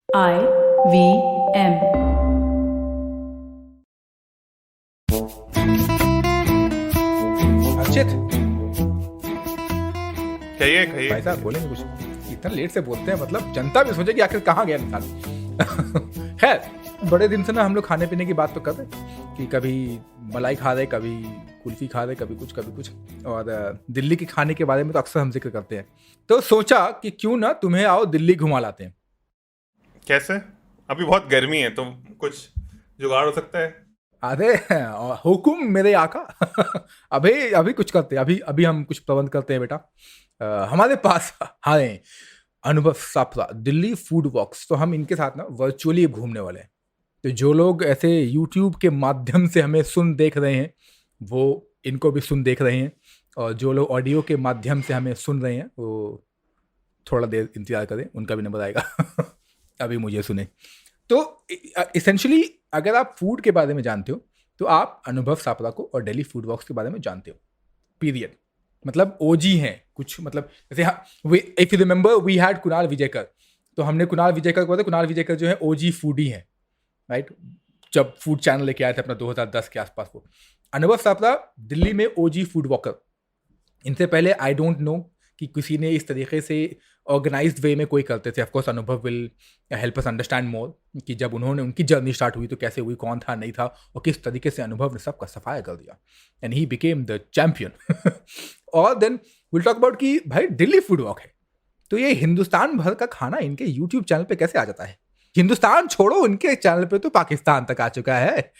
IVM. हर्षित, कहिए कहिए। भाई साहब बोलेंगे कुछ? इतना लेट से बोलते हैं, मतलब जनता भी सोचे कि आखिर कहाँ गया इंसान। खैर, बड़े दिन से ना हम लोग खाने पीने की बात तो कर रहे कि कभी मलाई खा रहे, कभी कुल्फी खा रहे, कभी कुछ, और दिल्ली के खाने के बारे में तो अक्सर हम जिक्र करते हैं। तो सोचा कि क्यों ना तुम्हें आओ दिल्ली घुमा लाते हैं। कैसे? अभी बहुत गर्मी है तो कुछ जुगाड़ हो सकता है। अरे हुकुम मेरे आका। अभी अभी कुछ करते हैं, अभी अभी हम कुछ प्रबंध करते हैं बेटा। हमारे पास है अनुभव साफरा दिल्ली फूड वॉक्स, तो हम इनके साथ ना वर्चुअली घूमने वाले हैं। तो जो लोग ऐसे यूट्यूब के माध्यम से हमें सुन देख रहे हैं वो इनको भी सुन देख रहे हैं, और जो लोग ऑडियो के माध्यम से हमें सुन रहे हैं वो थोड़ा देर इंतजार करें, उनका भी नंबर आएगा। अभी मुझे सुने। तो इसेंशली अगर आप फूड के बारे में जानते हो तो आप अनुभव सापरा को और दिल्ली फूड वॉक्स के बारे में जानते हो, पीरियड। मतलब ओजी हैं कुछ, मतलब जैसे if you remember we had Kunal Vijaykar, तो हमने कुणाल विजयकर को बताया, कुणाल विजयकर जो है ओजी फूडी हैं, राइट? जब फूड चैनल लेके आए थे अपना 2010 के आसपास वो। अनुभव सापरा दिल्ली में ओजी फूड वॉकर। इनसे पहले आई डोंट नो कि किसी ने इस तरीके से ऑर्गेनाइज्ड वे में कोई करते थे। ऑफकोर्स अनुभव will help us understand more कि जब उन्होंने उनकी जर्नी स्टार्ट हुई तो कैसे हुई, कौन था नहीं था, और किस तरीके से अनुभव ने सबका सफाया कर दिया and he became the champion. और देन विल टॉक अबाउट कि भाई दिल्ली फूड वॉक है तो ये हिंदुस्तान भर का खाना इनके यूट्यूब चैनल पे कैसे आ जाता है। हिंदुस्तान छोड़ो, इनके चैनल पे तो पाकिस्तान तक आ चुका है।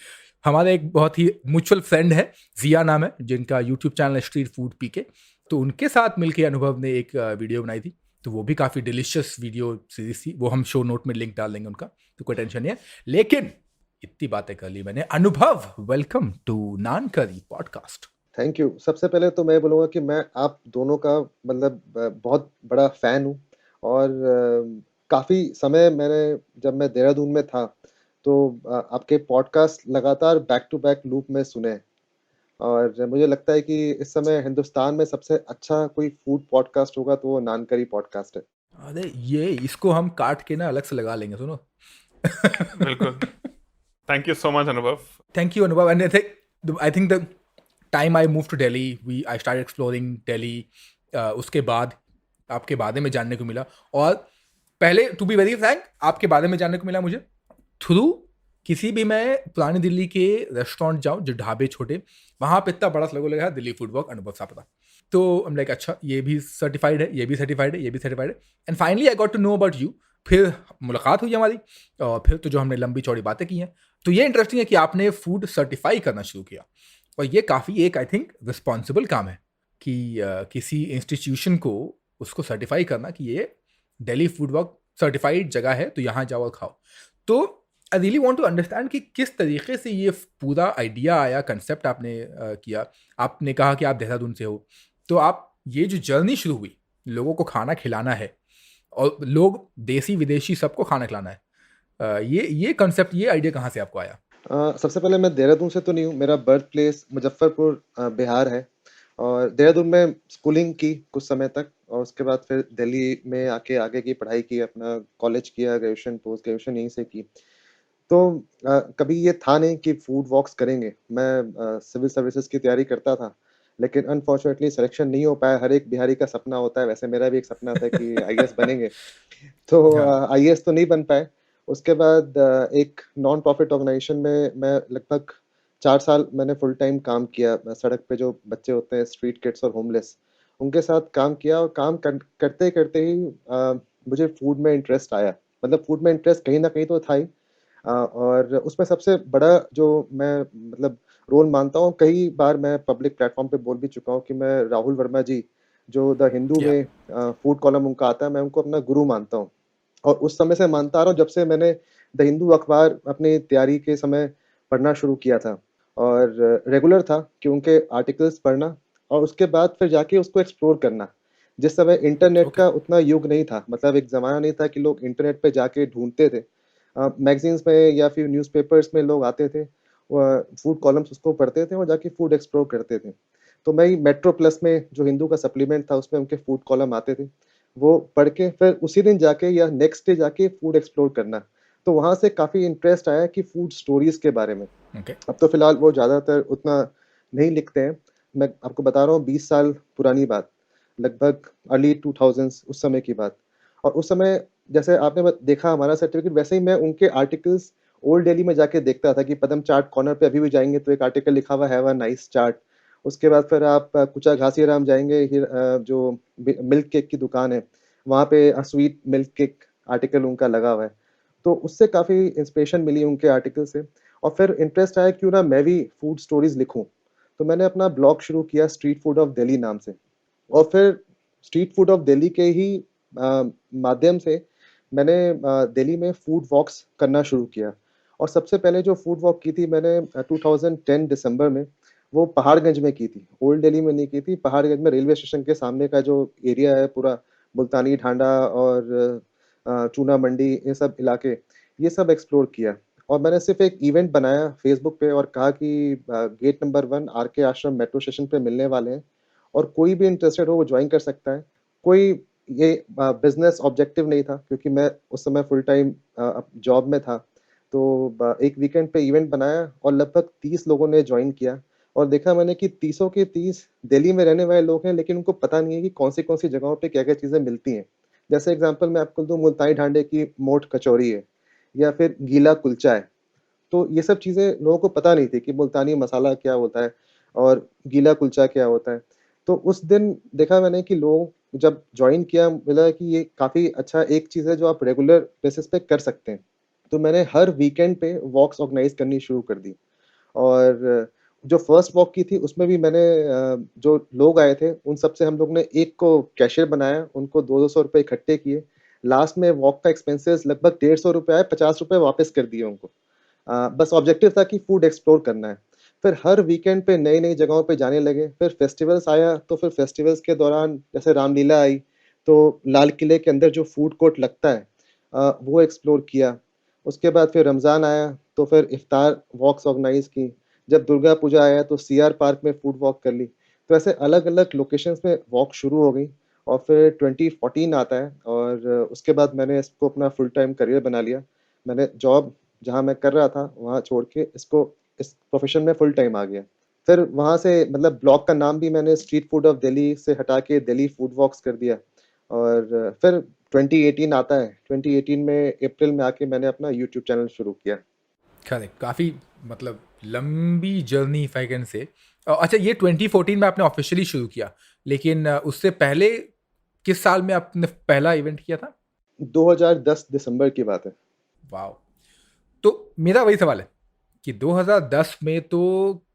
हमारा एक बहुत ही म्यूचुअल फ्रेंड है, जिया नाम है, जिनका यूट्यूब चैनल है स्ट्रीट फूड पीके। तो उनके साथ मिलकर अनुभव ने एक वीडियो बनाई थी, तो वो भी काफ़ी डिलीशियस वीडियो सीरीज थी। वो हम शो नोट में लिंक डाल देंगे उनका, तो कोई टेंशन नहीं है। लेकिन इतनी बातें कर ली मैंने। अनुभव, वेलकम टू नान करी पॉडकास्ट। Thank you. सबसे पहले तो मैं बोलूँगा कि मैं आप दोनों का मतलब बहुत बड़ा फ़ैन हूँ और काफ़ी समय मैंने जब मैं देहरादून में था तो आपके पॉडकास्ट लगातार बैक टू बैक लूप में सुने हैं और मुझे लगता है कि इस समय हिंदुस्तान में सबसे अच्छा कोई फूड पॉडकास्ट होगा तो वो नान करी पॉडकास्ट है। अरे ये इसको हम काट के ना अलग से लगा लेंगे, सुनो। बिल्कुल। Thank you so much Anubhav. Thank you Anubhav. And I think the time I move to Delhi we I start exploring Delhi, उसके बाद आपके बारे में जानने को मिला। और पहले टू बी वेरी फ्रैंक आपके बारे में जानने को मिला मुझे थ्रू किसी भी, मैं पुरानी दिल्ली के रेस्टोरेंट जाऊँ जो ढाबे छोटे, वहाँ पे इतना बड़ा लोगो लगा दिल्ली फूड वॉक अनुभव सापरा। तो हम लाइक अच्छा ये भी सर्टिफाइड है, ये भी सर्टिफाइड है, ये भी सर्टिफाइड है। And finally I got to know about you. फिर मुलाकात हुई हमारी और फिर तो जो हमने लंबी चौड़ी बातें की हैं। तो ये इंटरेस्टिंग है कि आपने फूड सर्टिफाई करना शुरू किया, और ये काफ़ी एक आई थिंक रिस्पॉन्सिबल काम है कि किसी इंस्टीट्यूशन को उसको सर्टिफाई करना कि ये दिल्ली फूड वॉक सर्टिफाइड जगह है तो यहाँ जाओ और खाओ। तो I really want to understand कि किस तरीके से ये पूरा आइडिया आया, कंसेप्ट आपने किया। आपने कहा कि आप देहरादून से हो, तो आप ये जो जर्नी शुरू हुई, लोगों को खाना खिलाना है और लोग देसी विदेशी सबको खाना खिलाना है, ये कंसेप्ट, ये आइडिया कहाँ से आपको आया? सबसे पहले मैं देहरादून से तो नहीं हूँ, मेरा बर्थ प्लेस मुजफ्फरपुर बिहार है और देहरादून में स्कूलिंग की कुछ समय तक और उसके बाद फिर दिल्ली में आके आगे की पढ़ाई की, अपना कॉलेज किया, ग्रेजुएशन पोस्ट ग्रेजुएशन यहीं से की। तो कभी ये था नहीं कि फूड वॉक्स करेंगे। मैं सिविल सर्विसेज की तैयारी करता था लेकिन अनफॉर्चुनेटली सिलेक्शन नहीं हो पाया। हर एक बिहारी का सपना होता है, वैसे मेरा भी एक सपना था कि आईएएस बनेंगे। तो हाँ। आईएएस तो नहीं बन पाए। उसके बाद एक नॉन प्रॉफिट ऑर्गेनाइजेशन में मैं लगभग 4 साल मैंने फुल टाइम काम किया। सड़क पे जो बच्चे होते हैं, स्ट्रीट किड्स और होमलेस, उनके साथ काम किया और काम करते-करते ही मुझे फूड में इंटरेस्ट आया। मतलब फूड में इंटरेस्ट कहीं न कहीं तो था ही। और उसमें सबसे बड़ा जो मैं मतलब रोल मानता हूँ, कई बार मैं पब्लिक प्लेटफ़ॉर्म पे बोल भी चुका हूँ कि मैं राहुल वर्मा जी, जो द हिंदू या में फूड कॉलम उनका आता है, मैं उनको अपना गुरु मानता हूँ। और उस समय से मानता आ रहा हूँ जब से मैंने द हिंदू अखबार अपनी तैयारी के समय पढ़ना शुरू किया था और रेगुलर था कि उनके आर्टिकल्स पढ़ना और उसके बाद फिर जाके उसको एक्सप्लोर करना। जिस समय इंटरनेट ओके। का उतना युग नहीं था, मतलब एक ज़माना नहीं था कि लोग इंटरनेट पे जाके ढूँढते थे। मैगज़ीन्स में या फिर न्यूज़पेपर्स में लोग आते थे, फूड कॉलम्स उसको पढ़ते थे और जाके फूड एक्सप्लोर करते थे। तो मैं मेट्रो प्लस में जो हिंदू का सप्लीमेंट था उसमें उनके फूड कॉलम आते थे। वो पढ़ के फिर उसी दिन जाके या नेक्स्ट डे जाके फूड एक्सप्लोर करना। तो वहाँ से काफ़ी इंटरेस्ट आया कि फूड स्टोरीज़ के बारे में। ओके। अब तो फ़िलहाल वो ज़्यादातर उतना नहीं लिखते हैं। मैं आपको बता रहा हूँ 20 साल पुरानी बात, लगभग अर्ली 2000s उस समय की बात। और उस समय जैसे आपने देखा हमारा सर्टिफ़िकेट, वैसे ही मैं उनके आर्टिकल्स ओल्ड दिल्ली में जाके देखता था कि पदम चाट कॉर्नर पे अभी भी जाएँगे तो एक आर्टिकल लिखा हुआ है, हैव अ नाइस चाट। उसके बाद फिर आप कुचा घासीराम जाएँगे, जो मिल्क केक की दुकान है, वहाँ पे स्वीट मिल्क केक आर्टिकल उनका लगा हुआ है। तो उससे काफ़ी इंस्पिरेशन मिली उनके आर्टिकल से, और फिर इंटरेस्ट आया क्यों ना मैं भी फूड स्टोरीज़ लिखूँ। तो मैंने अपना ब्लॉग शुरू किया स्ट्रीट फूड ऑफ दिल्ली नाम से, और फिर स्ट्रीट फूड ऑफ दिल्ली के ही माध्यम से मैंने दिल्ली में फूड वॉक्स करना शुरू किया। और सबसे पहले जो फूड वॉक की थी मैंने 2010 दिसंबर में, वो पहाड़गंज में की थी। ओल्ड दिल्ली में नहीं की थी, पहाड़गंज में रेलवे स्टेशन के सामने का जो एरिया है पूरा, मुल्तानी ढांढा और चूना मंडी, ये सब इलाके, ये सब एक्सप्लोर किया। और मैंने सिर्फ़ एक इवेंट बनाया फ़ेसबुक पे और कहा कि गेट नंबर 1 आरके आश्रम मेट्रो स्टेशन पे मिलने वाले हैं, और कोई भी इंटरेस्टेड हो वो जॉइन कर सकता है। कोई ये बिज़नेस ऑब्जेक्टिव नहीं था क्योंकि मैं उस समय फुल टाइम जॉब में था। तो एक वीकेंड पे इवेंट बनाया और लगभग 30 लोगों ने जॉइन किया, और देखा मैंने कि तीसों के 30 दिल्ली में रहने वाले लोग हैं, लेकिन उनको पता नहीं है कि कौन-सी-कौन सी जगहों पे क्या-क्या चीज़ें मिलती हैं। जैसे एग्ज़ाम्पल मैं आपको दूँ, मुल्ताई ढांडे की मोठ कचौरी है, या फिर गीला कुलचा है। तो ये सब चीज़ें लोगों को पता नहीं थी कि मुल्तानी मसाला क्या होता है और गीला कुलचा क्या होता है। तो उस दिन देखा मैंने कि लोग जब जॉइन किया, मिला कि ये काफ़ी अच्छा एक चीज़ है जो आप रेगुलर बेसिस पे कर सकते हैं। तो मैंने हर वीकेंड पे वॉक्स ऑर्गेनाइज़ करनी शुरू कर दी। और जो फर्स्ट वॉक की थी उसमें भी मैंने जो लोग आए थे उन सब से हम लोग ने एक को कैशियर बनाया, उनको 200-200 रुपए इकट्ठे किए। लास्ट में वॉक का एक्सपेंसेस लगभग ₹150 आए, ₹50 वापस कर दिए उनको। बस ऑब्जेक्टिव था कि फूड एक्सप्लोर करना है। फिर हर वीकेंड पे नई-नई जगहों पे जाने लगे। फिर फेस्टिवल्स आया तो फिर फेस्टिवल्स के दौरान जैसे रामलीला आई, तो लाल किले के अंदर जो फूड कोर्ट लगता है वो एक्सप्लोर किया। उसके बाद फिर रमज़ान आया तो फिर इफ्तार वॉक्स ऑर्गेनाइज़ की। जब दुर्गा पूजा आया तो सीआर पार्क में फूड वॉक कर ली। तो ऐसे अलग-अलग लोकेशंस में वॉक शुरू हो गई, और फिर 2014 आता है और उसके बाद मैंने इसको अपना फुल टाइम करियर बना लिया। मैंने जॉब जहाँ मैं कर रहा था वहाँ छोड़ के इसको इस प्रोफ़ेशन में फुल टाइम आ गया। फिर वहाँ से मतलब ब्लॉग का नाम भी मैंने स्ट्रीट फूड ऑफ दिल्ली से हटा के दिल्ली फूड वॉक्स कर दिया। और फिर 2018 आता है। 2018 में अप्रैल में आके मैंने अपना यूट्यूब चैनल शुरू किया। करेक्ट। काफ़ी मतलब लंबी journey if I can say. अच्छा, ये 2014 में आपने ऑफिशियली शुरू किया, लेकिन उससे पहले किस साल में आपने पहला इवेंट किया था? 2010 दिसंबर की बात है। वाओ! तो मेरा वही सवाल है कि 2010 में तो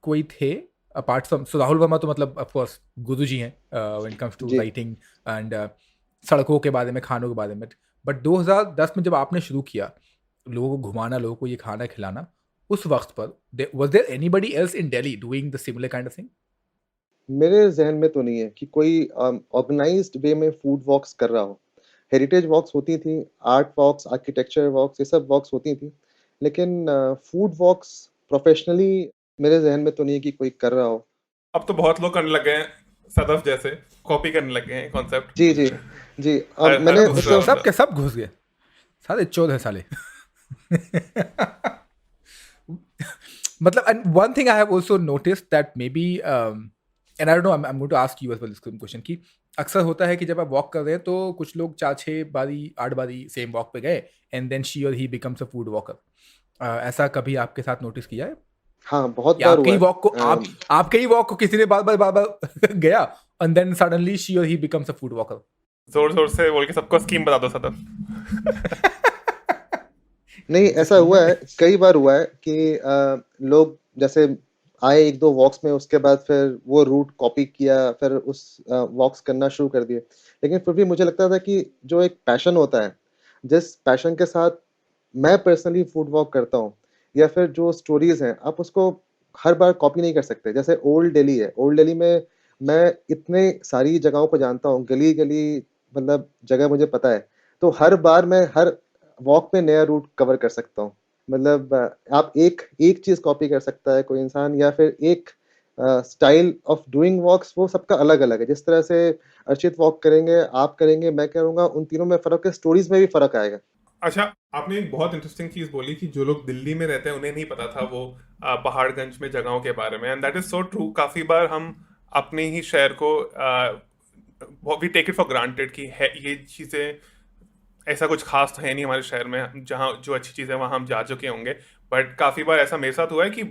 कोई थे apart from so Rahul Verma, तो मतलब ऑफ कोर्स गुरुजी हैं व्हेन इट कम्स टू जी। राइटिंग एंड सड़कों के बारे में, खानों के बारे में। बट 2010 में जब आपने शुरू किया लोगों को घुमाना, लोगों को ये खाना खिलाना, उस वक़्त पर was there anybody else in Delhi doing the similar kind of thing? मेरे ज़हन में तो नहीं है कि कोई ऑर्गेनाइज़्ड वे में फूड वॉक्स कर रहा हो। हेरिटेज वॉक्स होती थी, आर्ट वॉक्स, आर्किटेक्चर वॉक्स, ये सब वॉक्स होती थी। लेकिन फूड वॉक्स प्रोफ़ेशनली मेरे ज़हन में तो नहीं है कि कोई कर रहा हो। अब तो बहुत लोग करने लग गए हैं, सदफ जैसे कॉपी करने लग गए हैं जी, जी। कॉन्सेप्ट। जी, हर मैंने दूसरा मतलब सब बंदा। के सब घुस गए। साले चोद हैं साले। मतलब, and one thing I have also noticed that maybe and I don't know, I'm going to ask you as well this question कि अक्सर होता है कि जब आप वॉक कर रहे हैं तो कुछ लोग 4-6 बारी 8 बारी सेम वॉक पे गए एंड देन शी और ही बिकम्स अ फूड वॉकर। ऐसा कभी आपके साथ नोटिस किया है हाँ, बहुत कि बार हुआ है। आपके ही वॉक को किसी ने बार-बार गया एंड देन सडनली शी और ही बिकम्स अ फूड वॉकर? जोर जोर से बोल के सबको स्कीम बता दो सदफ। नहीं, मुझे ऐसा स्कीम हुआ में है, कई बार हुआ है कि लोग जैसे आए 1-2 वॉक्स में, उसके बाद फिर वो रूट कॉपी किया, फिर उस वॉक्स करना शुरू कर दिए। लेकिन फिर भी मुझे लगता था कि जो एक पैशन होता है, जिस पैशन के साथ मैं पर्सनली फूड वॉक करता हूँ, या फिर जो स्टोरीज़ हैं, आप उसको हर बार कॉपी नहीं कर सकते। जैसे ओल्ड दिल्ली है, ओल्ड दिल्ली में मैं इतने सारी जगहों को जानता हूँ, गली-गली मतलब जगह मुझे पता है। तो हर बार मैं हर वॉक में नया रूट कवर कर सकता हूँ। मतलब आप एक एक चीज़ कॉपी कर सकता है कोई इंसान, या फिर एक स्टाइल ऑफ डूइंग वॉक्स वो सबका अलग-अलग है। जिस तरह से अर्चित वॉक करेंगे, आप करेंगे, मैं करूँगा, उन तीनों में फ़र्क है, स्टोरीज़ में भी फ़र्क आएगा। अच्छा, आपने एक बहुत इंटरेस्टिंग चीज बोली कि जो लोग दिल्ली में रहते हैं उन्हें नहीं पता था वो पहाड़गंज में जगहों के बारे में, and that is so true. काफी बार हम अपने ही शहर को we take it for granted कि है ये चीजें, ऐसा कुछ खास तो है नहीं हमारे शहर में, जहाँ जो अच्छी चीज़ें वहाँ हम जा चुके होंगे। बट काफ़ी बार ऐसा मेरे साथ हुआ है कि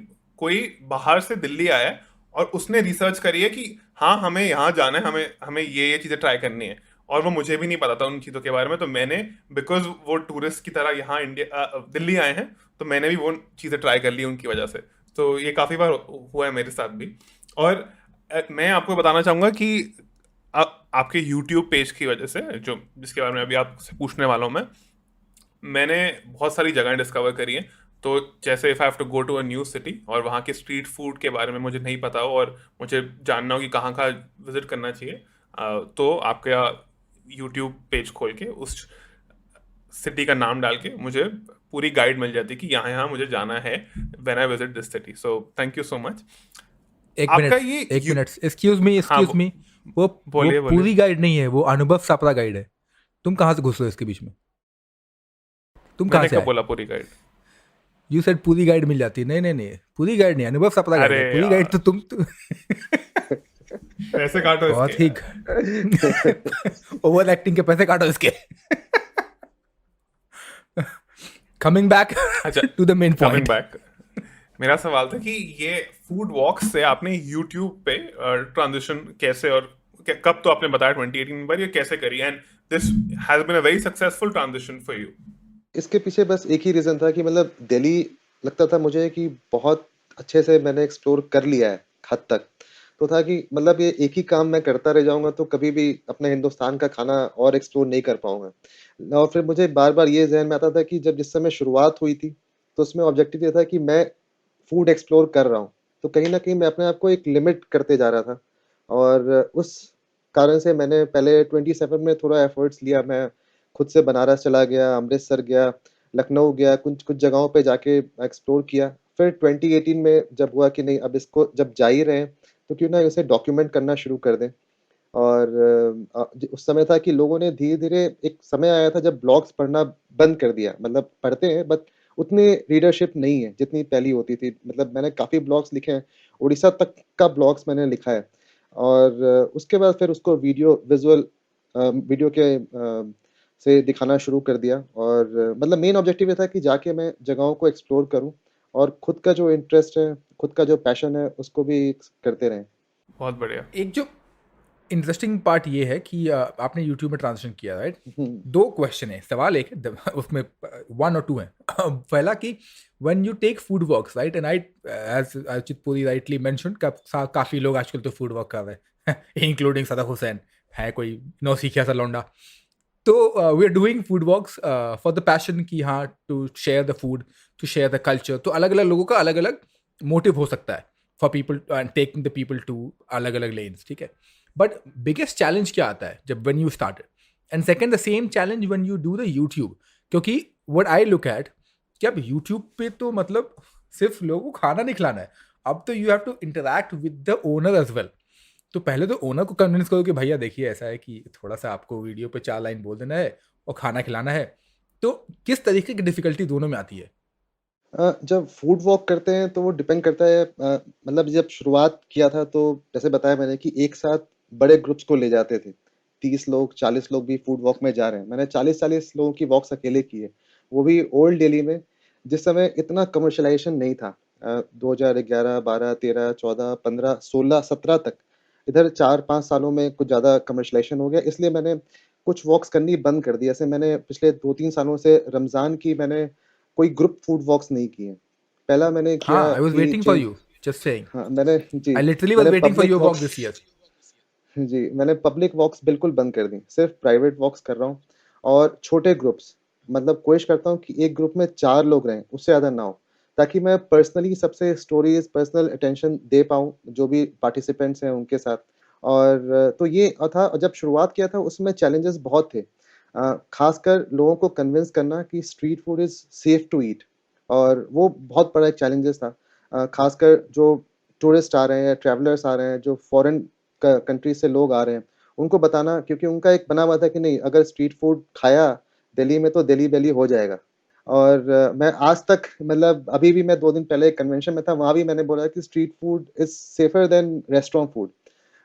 कोई बाहर से दिल्ली आया है और उसने रिसर्च करी है कि हाँ हमें यहाँ जाना है, हमें हमें ये चीज़ें ट्राई करनी है, और वो मुझे भी नहीं पता था उन चीज़ों के बारे में। तो मैंने, बिकॉज वो टूरिस्ट की तरह यहाँ इंडिया दिल्ली आए हैं, तो मैंने भी वो चीज़ें ट्राई कर ली उनकी वजह से। तो ये काफ़ी बार हुआ है मेरे साथ भी। और मैं आपको बताना चाहूँगा कि आपके यूट्यूब पेज की वजह से, जो जिसके बारे में अभी आपसे पूछने वाला हूँ मैंने बहुत सारी जगहें डिस्कवर करी हैं। तो जैसे if I have to go to a new city और वहाँ के स्ट्रीट फूड के बारे में मुझे नहीं पता हो और मुझे जानना हो कि कहाँ कहाँ विजिट करना चाहिए, तो आपका यूट्यूब पेज खोल के उस सिटी का नाम डाल के मुझे पूरी गाइड मिल जाती है कि यहाँ यहाँ मुझे जाना है when I visit this city. So thank you so much. एक आपका मिनट, ये एक मिनट, एक्सक्यूज मी, हाँ एक्सक्यूज मी। वो बोलिए बोलिए। पूरी गाइड नहीं है, वो अनुभव सापड़ा गाइड है। तुम कहाँ से घुस रहे हो इसके बीच में? तुम कहाँ मैंने से कब आए? बोला पूरी गाइड? यू सेड पूरी गाइड मिल जाती है। नहीं नहीं नहीं, पूरी गाइड नहीं, अनुभव सापड़ा गाइड अरे है। पूरी गाइड यार, तो तुम पैसे काटो बहुत इसके ही यार। ओवर एक्टिंग के पैसे काटो इसके। कमिंग बैक अच्छा, to the main coming point. Back, मेरा सवाल था कि ये फूड वॉक से आपने यूट्यूब पे ट्रांजिशन कैसे और कब, तो आपने बताया 2018 में, पर ये कैसे करी, and this has been a very successful transition for you? इसके पीछे बस एक ही रीज़न था कि मतलब दिल्ली लगता था मुझे कि बहुत अच्छे से मैंने एक्सप्लोर कर लिया है हद तक। तो था कि मतलब ये एक ही काम मैं करता रह जाऊँगा तो कभी भी अपने हिंदुस्तान का खाना और एक्सप्लोर नहीं कर पाऊँगा। और फिर मुझे बार-बार ये ज़हन में आता था कि जब जिस समय शुरुआत हुई थी, तो उसमें ऑब्जेक्टिव ये था कि मैं फूड एक्सप्लोर कर रहा हूँ। तो कहीं न कहीं मैं अपने आप को एक लिमिट करते जा रहा था। और उस कारण से मैंने पहले 27 में थोड़ा एफर्ट्स लिया। मैं खुद से बनारस चला गया, अमृतसर गया, लखनऊ गया, कुछ कुछ जगहों पे जाके एक्सप्लोर किया। फिर 2018 में जब हुआ कि नहीं, अब इसको जब जा ही रहे हैं, तो क्यों ना इसे डॉक्यूमेंट करना शुरू कर दें। और उस समय था कि लोगों ने धीरे-धीरे, एक समय आया था जब ब्लॉग्स पढ़ना बंद कर दिया। मतलब पढ़ते हैं बट उतनी रीडरशिप नहीं है जितनी पहली होती थी। मतलब मैंने काफ़ी ब्लॉग्स लिखे हैं, उड़ीसा तक का ब्लॉग्स मैंने लिखा है। और उसके बाद फिर उसको वीडियो के से दिखाना शुरू कर दिया। और मतलब मेन ऑब्जेक्टिव ये था कि जाके मैं जगहों को एक्सप्लोर करूँ और खुद का जो इंटरेस्ट है, खुद का जो पैशन है, उसको भी करते रहें। बहुत बढ़िया। एक जो इंटरेस्टिंग पार्ट ये है कि आपने यूट्यूब में ट्रांजिशन किया, राइट? हुँ। दो क्वेश्चन है, सवाल एक है, उसमें वन और टू है। पहला कि when you take food walks, right, and I as Archit Puri rightly mention, काफ़ी लोग आजकल तो फूड वॉक कर रहे हैं इंक्लूडिंग सदाफ हुसैन, है कोई नौसिखिया सा लौंडा। तो we are doing food walks for the passion कि हाँ, to share the food, to share the culture. तो अलग अलग लोगों का अलग अलग मोटिव हो सकता है for people and taking the people to अलग अलग लेन्स, ठीक है? बट बिगेस्ट चैलेंज क्या आता है जब when you started, and second the same challenge when you do the YouTube? क्योंकि व्हाट आई लुक एट कि अब यूट्यूब पे तो मतलब सिर्फ लोगों को खाना नहीं खिलाना है, अब तो you have to interact with the owner as well. तो पहले तो ओनर को कन्विंस करो कि भैया देखिए ऐसा है कि थोड़ा सा आपको वीडियो पे 4 लाइन बोल देना है और खाना खिलाना है। तो किस तरीके की डिफिकल्टी दोनों में आती है? जब फूड वॉक करते हैं तो वो डिपेंड करता है। मतलब जब शुरुआत किया था तो जैसे बताया मैंने कि एक साथ बड़े ग्रुप्स को ले जाते थे। 30 लोग, 40 लोग भी फूड वॉक में जा रहे हैं। मैंने 40-40 लोगों की वॉक्स अकेले की है। वो भी ओल्ड दिल्ली में, जिस समय इतना कमर्शियलाइज़ेशन नहीं था। 2011, 12, 13, 14, 15, 16, 17 तक। इधर 4-5 सालों में कुछ ज़्यादा कमर्शियलाइज़ेशन हो गया, इसलिए मैंने कुछ वॉक्स करनी बंद कर दी। जैसे मैंने पिछले 2-3 सालों से रमज़ान की मैंने कोई ग्रुप फूड वॉक्स नहीं किए। पहला मैंने हाँ, किया आई वाज कि वेटिंग फॉर जिन यू, जस्ट सेइंग। हाँ, आई लिटरली वाज मैंने waiting for public your walk walks this year. जी, मैंने पब्लिक वॉक्स बिल्कुल बंद कर दी। सिर्फ़ प्राइवेट वॉक्स कर रहा हूँ और छोटे ग्रुप्स, मतलब कोशिश करता हूँ कि एक ग्रुप में 4 लोग रहें, उससे ज़्यादा ना हो, ताकि मैं पर्सनली सबसे स्टोरीज़, पर्सनल अटेंशन दे पाऊँ, जो भी पार्टिसिपेंट्स हैं उनके साथ। और तो ये था। और जब शुरुआत किया था उसमें चैलेंजेस बहुत थे। ख़ासकर लोगों को कन्विंस करना कि street food is safe to eat, और वो बहुत बड़ा एक चैलेंजेस था। ख़ासकर जो टूरिस्ट आ रहे हैं या ट्रैवलर्स आ रहे हैं, जो फॉरेन कंट्री से लोग आ रहे हैं, उनको बताना, क्योंकि उनका एक बना हुआ था कि नहीं, अगर स्ट्रीट फूड खाया दिल्ली में तो दिल्ली वैली हो जाएगा। और मैं आज तक, मतलब अभी भी मैं 2 दिन पहले एक कन्वेंशन में था, वहाँ भी मैंने बोला कि street food is safer than restaurant food.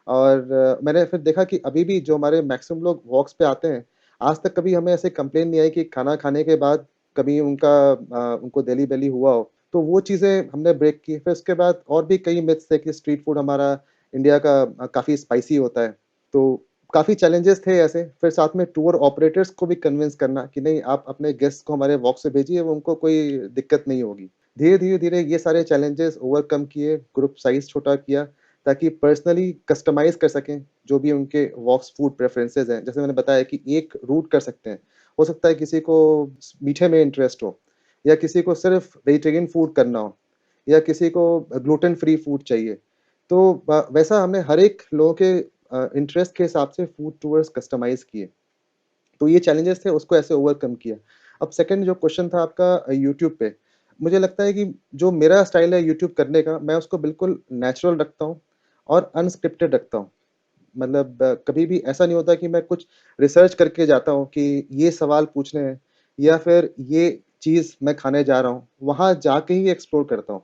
और मैंने फिर देखा कि अभी भी जो हमारे मैक्सिमम लोग वॉक्स पे आते हैं, आज तक कभी हमें ऐसे कंप्लेन नहीं आई कि खाना खाने के बाद कभी उनको दिल्ली वैली हुआ हो। तो वो चीज़ें हमने ब्रेक की। फिर उसके बाद और भी कई मिथ्स थे कि स्ट्रीट फूड हमारा इंडिया का काफ़ी स्पाइसी होता है। तो काफ़ी चैलेंजेस थे ऐसे। फिर साथ में टूर ऑपरेटर्स को भी कन्विंस करना कि नहीं, आप अपने गेस्ट को हमारे वॉक से भेजिए, उनको कोई दिक्कत नहीं होगी। धीरे-धीरे ये सारे चैलेंजेस ओवरकम किए, ग्रुप साइज़ छोटा किया, ताकि पर्सनली कस्टमाइज़ कर सकें जो भी उनके वॉक्स फूड प्रेफ़रेंसेस हैं। जैसे मैंने बताया कि एक रूट कर सकते हैं। हो सकता है किसी को मीठे में इंटरेस्ट हो, या किसी को सिर्फ़ वेजिटेरियन फूड करना हो, या किसी को ग्लूटेन फ्री फूड चाहिए। तो वैसा हमने हर एक लोगों के इंटरेस्ट के हिसाब से फूड टूर्स कस्टमाइज़ किए। तो ये चैलेंजेस थे, उसको ऐसे ओवरकम किया। अब सेकंड जो क्वेश्चन था आपका यूट्यूब पे, मुझे लगता है कि जो मेरा स्टाइल है यूट्यूब करने का, मैं उसको बिल्कुल नेचुरल रखता हूँ और अनस्क्रिप्टेड रखता हूँ। मतलब कभी भी ऐसा नहीं होता कि मैं कुछ रिसर्च करके जाता हूँ कि ये सवाल पूछने हैं, या फिर ये चीज़ मैं खाने जा रहा हूँ, वहाँ जाके ही एक्सप्लोर करता हूँ।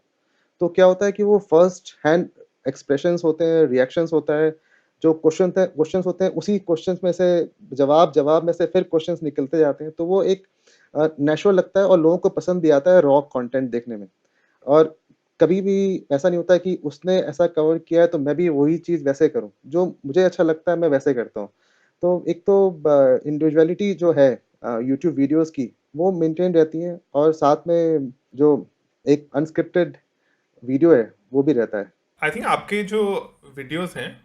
तो क्या होता है कि वो फर्स्ट हैंड एक्सप्रेशंस होते हैं, रिएक्शंस होता है, जो क्वेश्चंस होते हैं, उसी क्वेश्चंस में से जवाब में से फिर क्वेश्चंस निकलते जाते हैं। तो वो एक नेचुरल लगता है और लोगों को पसंद भी आता है रॉ कंटेंट देखने में। और कभी भी ऐसा नहीं होता है कि उसने ऐसा कवर किया है तो मैं भी वही चीज़ वैसे करूँ। जो मुझे अच्छा लगता है मैं वैसे करता हूँ। तो एक तो इंडिविजुअलिटी जो है यूट्यूब वीडियोज़ की, वो मेंटेन रहती है, और साथ में जो एक अनस्क्रिप्टेड वीडियो है, वो भी रहता है। आई थिंक आपके जो वीडियोस हैं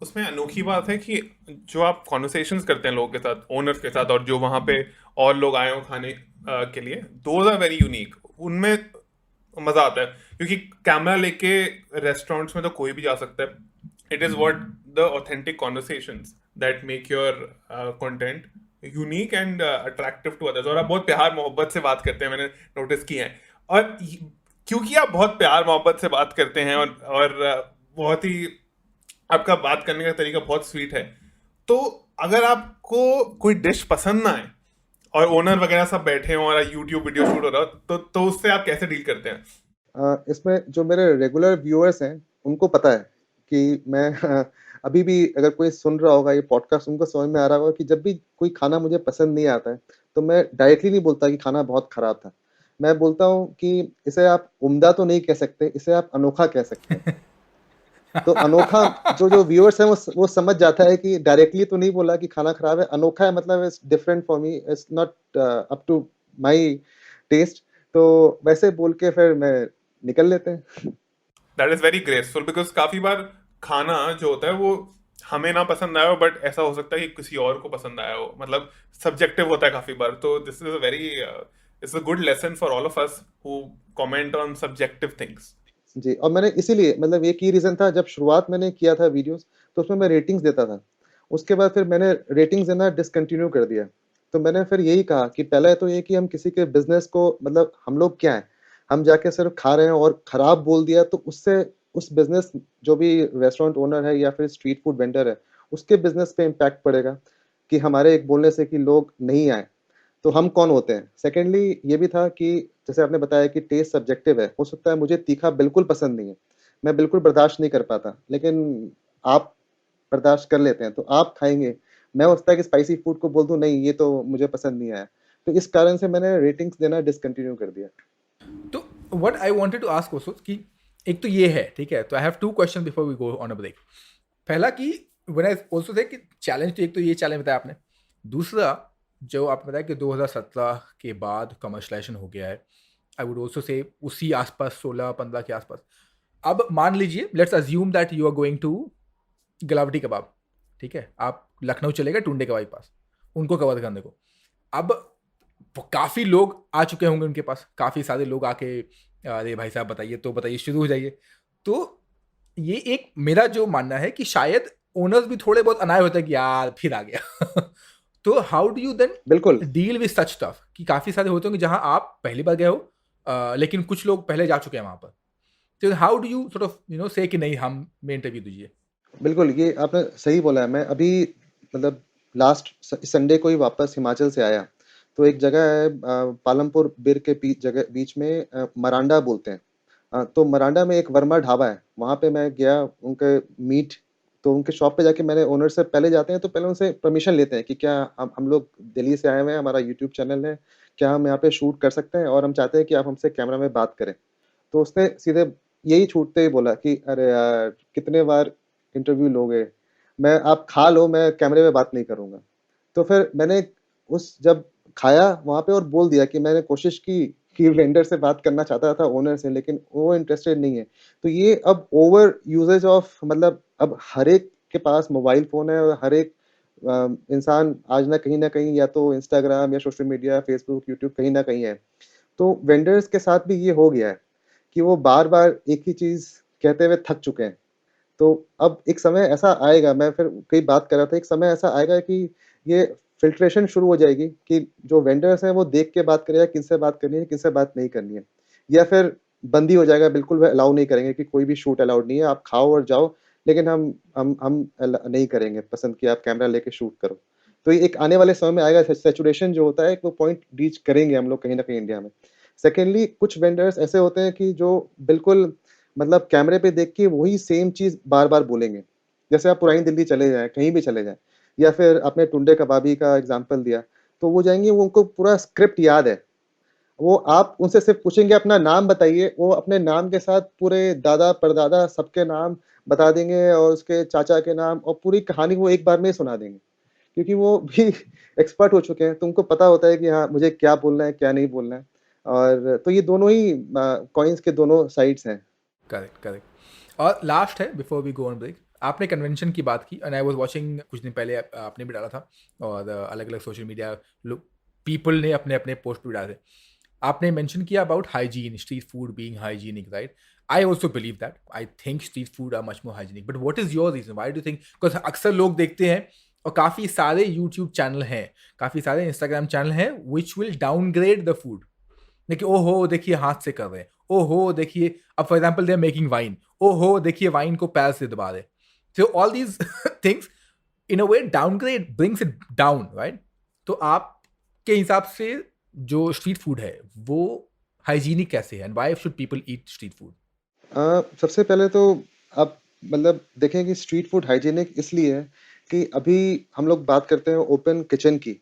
उसमें अनोखी बात है कि जो आप कॉन्वर्सेशंस करते हैं लोगों के साथ, ओनर्स के साथ, और जो वहाँ पे और लोग आए हो खाने के लिए, दोज आर वेरी यूनिक। उनमें मजा आता है क्योंकि कैमरा लेके रेस्टोरेंट्स में तो कोई भी जा सकता है। It is what the authentic conversations that make your content unique and attractive to others. और आप बहुत प्यार मोहब्बत से बात करते हैं, मैंने नोटिस किया है। और क्योंकि आप बहुत प्यार मोहब्बत से बात करते हैं और बहुत ही आपका बात करने का तरीका बहुत स्वीट है, तो अगर आपको कोई डिश पसंद ना आए और ओनर वगैरह सब बैठे हों और यूट्यूब वीडियो शूट हो रहा हो, तो उससे आप कैसे डील करते हैं? इसमें जो मेरे रेगुलर व्यूअर्स हैं, उनको पता है कि मैं अभी भी अगर कोई सुन रहा होगा ये पॉडकास्ट, उनको समझ में आ रहा होगा कि जब भी कोई खाना मुझे पसंद नहीं आता है, तो मैं डायरेक्टली नहीं बोलता कि खाना बहुत खराब था। मैं बोलता हूँ कि इसे आप उम्दा तो नहीं कह सकते, इसे आप अनोखा कह सकते हैं। तो अनोखा, जो व्यूअर्स हैं वो समझ जाता है कि डायरेक्टली तो नहीं बोला कि खाना खराब है। अनोखा है मतलब it's different for me, it's not up to my taste. तो वैसे बोल के फिर मैं निकल लेते हैं। That is very graceful, because काफी बार खाना जो होता है वो हमें ना पसंद आया हो, बट ऐसा हो सकता है कि किसी और को पसंद आया हो। मतलब सब्जेक्टिव होता है काफी बार। तो this is a very it's a good lesson for all of us who comment on subjective things. जी, और मैंने इसीलिए, मतलब एक ही रीज़न था, जब शुरुआत मैंने किया था वीडियोज़, तो उसमें मैं रेटिंग्स देता था। उसके बाद फिर मैंने रेटिंग्स देना डिसकंटिन्यू कर दिया। तो मैंने फिर यही कहा कि पहले तो ये कि हम किसी के बिज़नेस को, मतलब हम लोग क्या हैं? हम जाके सिर्फ़ खा रहे हैं और खराब बोल दिया तो उससे उस बिज़नेस, जो भी रेस्टोरेंट ओनर है या फिर स्ट्रीट फूड वेंडर है, उसके बिज़नेस पे इम्पैक्ट पड़ेगा कि हमारे एक बोलने से कि लोग नहीं आए। तो हम कौन होते हैं? सेकेंडली ये भी था कि जैसे आपने बताया कि टेस्ट सब्जेक्टिव है, हो सकता है मुझे तीखा बिल्कुल पसंद नहीं है, मैं बिल्कुल बर्दाश्त नहीं कर पाता, लेकिन आप बर्दाश्त कर लेते हैं, तो आप खाएँगे। मैं हो सकता है कि स्पाइसी फूड को बोल दूँ नहीं, ये तो मुझे पसंद नहीं आया। तो इस कारण से मैंने रेटिंग्स देना डिसकंटिन्यू कर दिया। तो what I wanted to ask also कि एक तो ये है, ठीक है, तो I have two question before we go on a break. पहला कि व्हेन आई आल्सो से कि चैलेंज, तो एक तो ये चैलेंज बताया आपने। दूसरा, जो आपने बताया कि 2017 के बाद कमर्शलाइजेशन हो गया है, आई वुड आल्सो से उसी आसपास 16-15 के आसपास। अब मान लीजिए, let's assume that you are going to galouti kebab, ठीक है, आप लखनऊ चले गए टुंडे कबाब के पास उनको कवर करने को। अब काफ़ी लोग आ चुके होंगे उनके पास, काफ़ी सारे लोग आके अरे भाई साहब बताइए, तो बताइए, शुरू हो जाइए। तो ये एक मेरा जो मानना है कि शायद ओनर्स भी थोड़े बहुत अनाय होते हैं कि यार फिर आ गया। तो हाउ डू यू देन बिल्कुल। डील विद सच स्टफ कि काफ़ी सारे होते होंगे जहां आप पहली बार गए हो, लेकिन कुछ लोग पहले जा चुके हैं वहां पर, So how do you sort of say कि नहीं हम में इंटरव्यू दीजिए? बिल्कुल, ये आपने सही बोला है। मैं अभी मतलब लास्ट संडे को ही वापस हिमाचल से आया। तो एक जगह है पालमपुर बिर के बीच में मरांडा बोलते हैं। तो मरांडा में एक वर्मा ढाबा है, वहाँ पे मैं गया उनके मीट तो उनके शॉप पे जाके मैंने ओनर से पहले जाते हैं तो पहले उनसे परमिशन लेते हैं कि क्या हम लोग दिल्ली से आए हुए हैं, हमारा यूट्यूब चैनल है, क्या हम यहाँ पे शूट कर सकते हैं और हम चाहते हैं कि आप हमसे कैमरा में बात करें। तो उसने सीधे यही छूटते ही बोला कि अरे यार! कितने बार इंटरव्यू लोगे? आप खा लो, मैं कैमरे में बात नहीं करूँगा। तो फिर मैंने जब खाया वहाँ पे और बोल दिया कि मैंने कोशिश की कि वेंडर से बात करना चाहता था ओनर से, लेकिन वो इंटरेस्टेड नहीं है। तो ये अब ओवर यूसेज ऑफ मतलब अब हर एक के पास मोबाइल फ़ोन है और हर एक इंसान आज ना कहीं न कहीं या तो इंस्टाग्राम या सोशल मीडिया, फेसबुक, यूट्यूब कहीं न कहीं है। तो वेंडर्स के साथ भी ये हो गया है कि वो बार-बार एक ही चीज़ कहते हुए थक चुके हैं। तो अब एक समय ऐसा आएगा, मैं फिर कई बात कर रहा था, एक समय ऐसा आएगा कि ये फ़िल्ट्रेशन शुरू हो जाएगी कि जो वेंडर्स हैं वो देख के बात करें या किनसे बात करनी है, किनसे बात नहीं करनी है। या फिर बंद ही हो जाएगा, बिल्कुल वो अलाउ नहीं करेंगे कि कोई भी शूट अलाउड नहीं है, आप खाओ और जाओ, लेकिन हम नहीं करेंगे पसंद कि आप कैमरा लेके शूट करो। तो ये एक आने वाले समय में आएगा, सैचुरेशन जो होता है, वो पॉइंट रीच करेंगे हम लोग कहीं न कहीं इंडिया में। सेकेंडली कुछ वेंडर्स ऐसे होते हैं कि जो बिल्कुल मतलब कैमरे पे देख के वही सेम चीज़ बार-बार बोलेंगे। जैसे आप पुरानी दिल्ली चले जाएँ, कहीं भी चले जाएँ या फिर आपने टुंडे कबाबी का एग्ज़ाम्पल दिया, तो वो जाएँगे, वो उनको पूरा स्क्रिप्ट याद है। वो आप उनसे सिर्फ़ पूछेंगे अपना नाम बताइए, वो अपने नाम के साथ पूरे दादा-परदादा सबके नाम बता देंगे और उसके चाचा के नाम और पूरी कहानी वो एक बार में ही सुना देंगे। क्योंकि वो भी एक्सपर्ट हो चुके हैं, तो उनको पता होता है कि हाँ, मुझे क्या बोलना है, क्या नहीं बोलना है। और तो ये दोनों ही कॉइन्स के दोनों साइड्स हैं। Correct, correct. और लास्ट है before we go on break, आपने कन्वेंशन की बात की एंड आई वाज वाचिंग कुछ दिन पहले आपने भी डाला था और अलग अलग सोशल मीडिया पीपल ने अपने अपने पोस्ट भी डाले थे। आपने मेंशन किया about hygiene, street food being hygienic, right? I also believe that, I think street food are much more hygienic, but what is your reason, why do think? Because अक्सर लोग देखते हैं और काफ़ी सारे यूट्यूब चैनल हैं, काफ़ी सारे इंस्टाग्राम चैनल हैं which will downgrade the food. देखिए, ओहो देखिए हाथ से कर रहे हैं, ओहो देखिए, अब for example they are making wine, ओहो देखिए वाइन को पैर से दबा रहे। So all these things in a way downgrade brings it down, right? तो आपके हिसाब से जो स्ट्रीट फूड है वो हाइजीनिक कैसे है and why should people eat street food? सबसे पहले तो आप मतलब देखें कि स्ट्रीट फूड हाइजीनिक इसलिए है कि अभी हम लोग बात करते हैं ओपन किचन की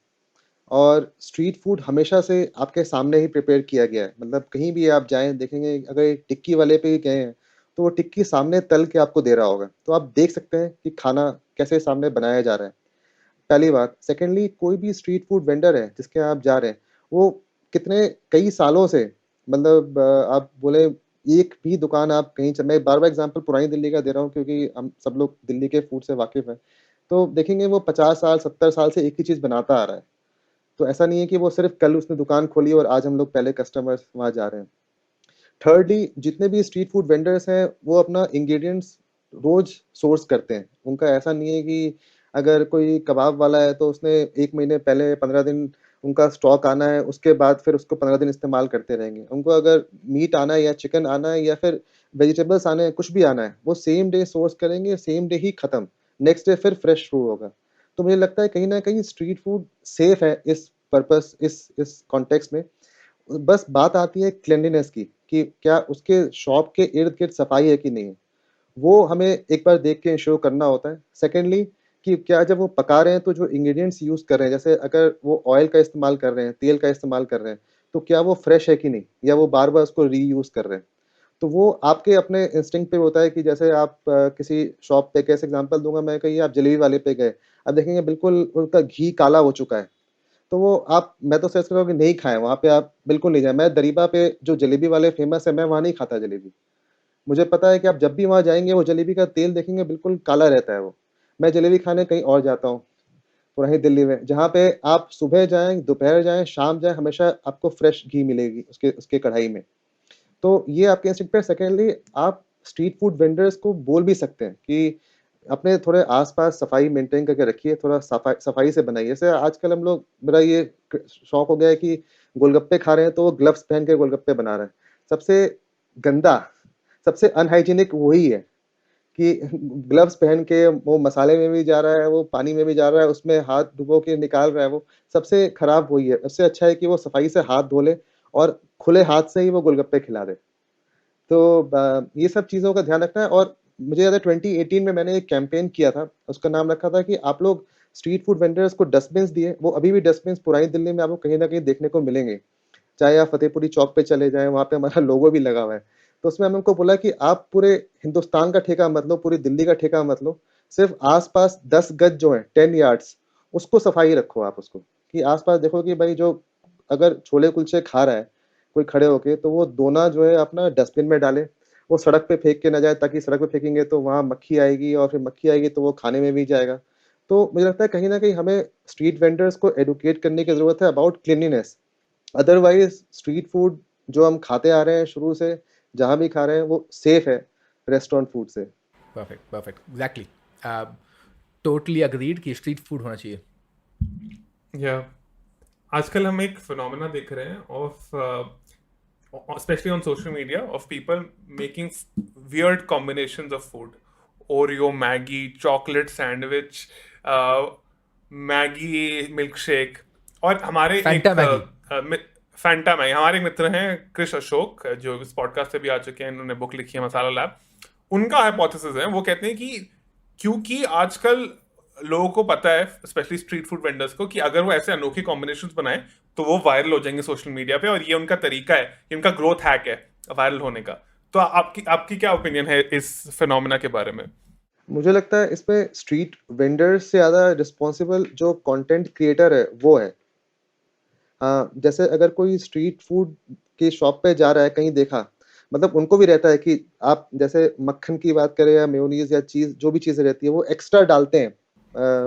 और स्ट्रीट फूड हमेशा से आपके सामने ही प्रिपेयर किया गया है। मतलब कहीं भी आप जाएँ देखेंगे, अगर एक टिक्की वाले पे ही गए हैं, तो वो टिक्की सामने तल के आपको दे रहा होगा। तो आप देख सकते हैं कि खाना कैसे सामने बनाया जा रहा है। पहली बात। सेकेंडली कोई भी स्ट्रीट फूड वेंडर है जिसके यहाँ आप जा रहे हैं, वो कितने कई सालों से मतलब आप बोले एक भी दुकान आप कहीं च मैं बार-बार एग्ज़ाम्पल पुरानी दिल्ली का दे रहा हूँ क्योंकि हम सब लोग दिल्ली के फूड से वाकिफ़ हैं। तो देखेंगे वो 50 साल, 70 साल से एक ही चीज़ बनाता आ रहा है। तो ऐसा नहीं है कि वो सिर्फ़ कल उसने दुकान खोली और आज हम लोग पहले कस्टमर्स वहाँ जा रहे हैं। थर्डली जितने भी स्ट्रीट फूड वेंडर्स हैं, वो अपना इंग्रीडिएंट्स रोज़ सोर्स करते हैं। उनका ऐसा नहीं है कि अगर कोई कबाब वाला है तो उसने 1 महीने पहले 15 दिन उनका स्टॉक आना है, उसके बाद फिर उसको 15 दिन इस्तेमाल करते रहेंगे। उनको अगर मीट आना है या चिकन आना है या फिर वेजिटेबल्स आने हैं, कुछ भी आना है, वो सेम डे सोर्स करेंगे, सेम डे ही खत्म। नेक्स्ट डे फिर फ्रेश शुरू होगा। तो मुझे लगता है कहीं न कहीं स्ट्रीट फूड सेफ है इस कॉन्टेक्स्ट में। बस बात आती है क्लीनलीनेस की कि क्या उसके शॉप के इर्द-गिर्द सफाई है कि नहीं है। वो हमें एक बार देख के इंश्योर करना होता है। सेकेंडली कि क्या जब वो पका रहे हैं तो जो इंग्रीडिएंट्स यूज़ कर रहे हैं, जैसे अगर वो ऑयल का इस्तेमाल कर रहे हैं, तेल का इस्तेमाल कर रहे हैं, तो क्या वो फ्रेश है कि नहीं? या वो बार-बार उसको रीयूज़ कर रहे हैं? तो वो आपके अपने इंस्टिंक्ट पे होता है कि जैसे आप किसी शॉप पे कैसे एग्ज़ाम्पल दूँगा मैं, कहीं आप जलेबी वाले पे गए, आप देखेंगे बिल्कुल उनका घी काला हो चुका है। तो वो आप मैं तो सजेस्ट करूँगा कि नहीं खाएँ, वहाँ पे आप बिल्कुल नहीं जाएँ। मैं दरीबा पे जो जलेबी वाले फ़ेमस है, मैं वहाँ नहीं खाता जलेबी। मुझे पता है कि आप जब भी वहाँ जाएँगे, वो जलेबी का तेल देखेंगे बिल्कुल काला रहता है वो। मैं जलेबी खाने कहीं और जाता हूँ, पुरानी दिल्ली में, जहाँ पे आप सुबह जाएँ, दोपहर जाएँ, शाम जाएँ, हमेशा आपको फ्रेश घी मिलेगी उसके उसके कढ़ाई में। तो ये आपके इंस्टिंक्ट पे। सेकेंडली आप स्ट्रीट फूड वेंडर्स को बोल भी सकते हैं कि अपने थोड़े आस-पास सफाई मेंटेन करके रखिए, थोड़ा सफाई से बनाइए। जैसे आजकल हम लोग मेरा ये क शौक हो गया है कि गोलगप्पे खा रहे हैं तो वो ग्लव्स पहन के गोलगप्पे बना रहे हैं। सबसे गंदा, सबसे अनहाइजीनिक वही है कि ग्लव्स पहन के वो मसाले में भी जा रहा है, वो पानी में भी जा रहा है, उसमें हाथ डुबो के निकाल रहा है वो, सबसे खराब वही है। उससे अच्छा है कि वो सफाई से हाथ धो ले और खुले हाथ से ही वो गोलगप्पे खिला दे। तो ये सब चीज़ों का ध्यान रखना है। और मुझे याद है 2018 में मैंने एक कैंपेन किया था, उसका नाम रखा था कि आप लोग स्ट्रीट फूड वेंडर्स को डस्टबिन्स दिए, वो अभी भी डस्टबिन्स पुरानी दिल्ली में आपको कहीं न कहीं देखने को मिलेंगे। चाहे आप फतेहपुरी चौक पे चले जाएँ, वहाँ पे हमारा लोगो भी लगा हुआ है। तो उसमें हमने उनको बोला कि आप पूरे हिंदुस्तान का ठेका मत लो, पूरी दिल्ली का ठेका मत लो, सिर्फ़ आस-पास 10 गज जो हैं, 10 यार्ड्स, उसको सफाई रखो आप उसको। कि आस-पास देखो कि भाई जो अगर छोले-कुलचे खा रहा है, कोई खड़े होके, तो वो दोना जो है अपना डस्टबिन में डाले, वो सड़क पे फेंक के ना जाए, ताकि सड़क पे फेंकेंगे तो वहाँ मक्खी आएगी और फिर मक्खी आएगी तो वो खाने में भी जाएगा। तो मुझे लगता है कहीं न कहीं हमें स्ट्रीट वेंडर्स को एडुकेट करने की ज़रूरत है about cleanliness. Otherwise street food जो हम खाते आ रहे हैं शुरू से, जहाँ भी खा रहे हैं, वो सेफ है रेस्टोरेंट फूड से। Perfect, exactly. टोटली अग्रीड कि स्ट्रीट फूड होना चाहिए। या आजकल हम एक फिनोमेना देख रहे हैं of especially on social media of people making weird combinations of food. Oreo Maggie chocolate sandwich, Maggie milkshake। और हमारे फैंटा एक मैगी। फैंटा मैगी, हमारे एक मित्र हैं कृष अशोक जो इस पॉडकास्ट से भी आ चुके हैं, इन्होंने बुक लिखी है मसाला लैब। उनका हाइपोथेसिस है, वो कहते हैं कि क्योंकि आजकल लोगों को पता है, स्पेशली स्ट्रीट फूड वेंडर्स को, कि अगर वो ऐसे अनोखे कॉम्बिनेशंस बनाए तो वो वायरल हो जाएंगे सोशल मीडिया पे, और ये उनका तरीका है, ये उनका ग्रोथ हैक है वायरल होने का। तो आपकी क्या ओपिनियन है इस फिनोमेना के बारे में? मुझे लगता है इसमें स्ट्रीट वेंडर्स से ज़्यादा रिस्पॉन्सिबल जो कंटेंट क्रिएटर है, वो है। जैसे अगर कोई स्ट्रीट फूड की शॉप पे जा रहा है, कहीं देखा, मतलब उनको भी रहता है कि आप जैसे मक्खन की बात करें या मेयोनीज़ या चीज़, जो भी चीज़ें रहती है, वो एक्स्ट्रा डालते हैं।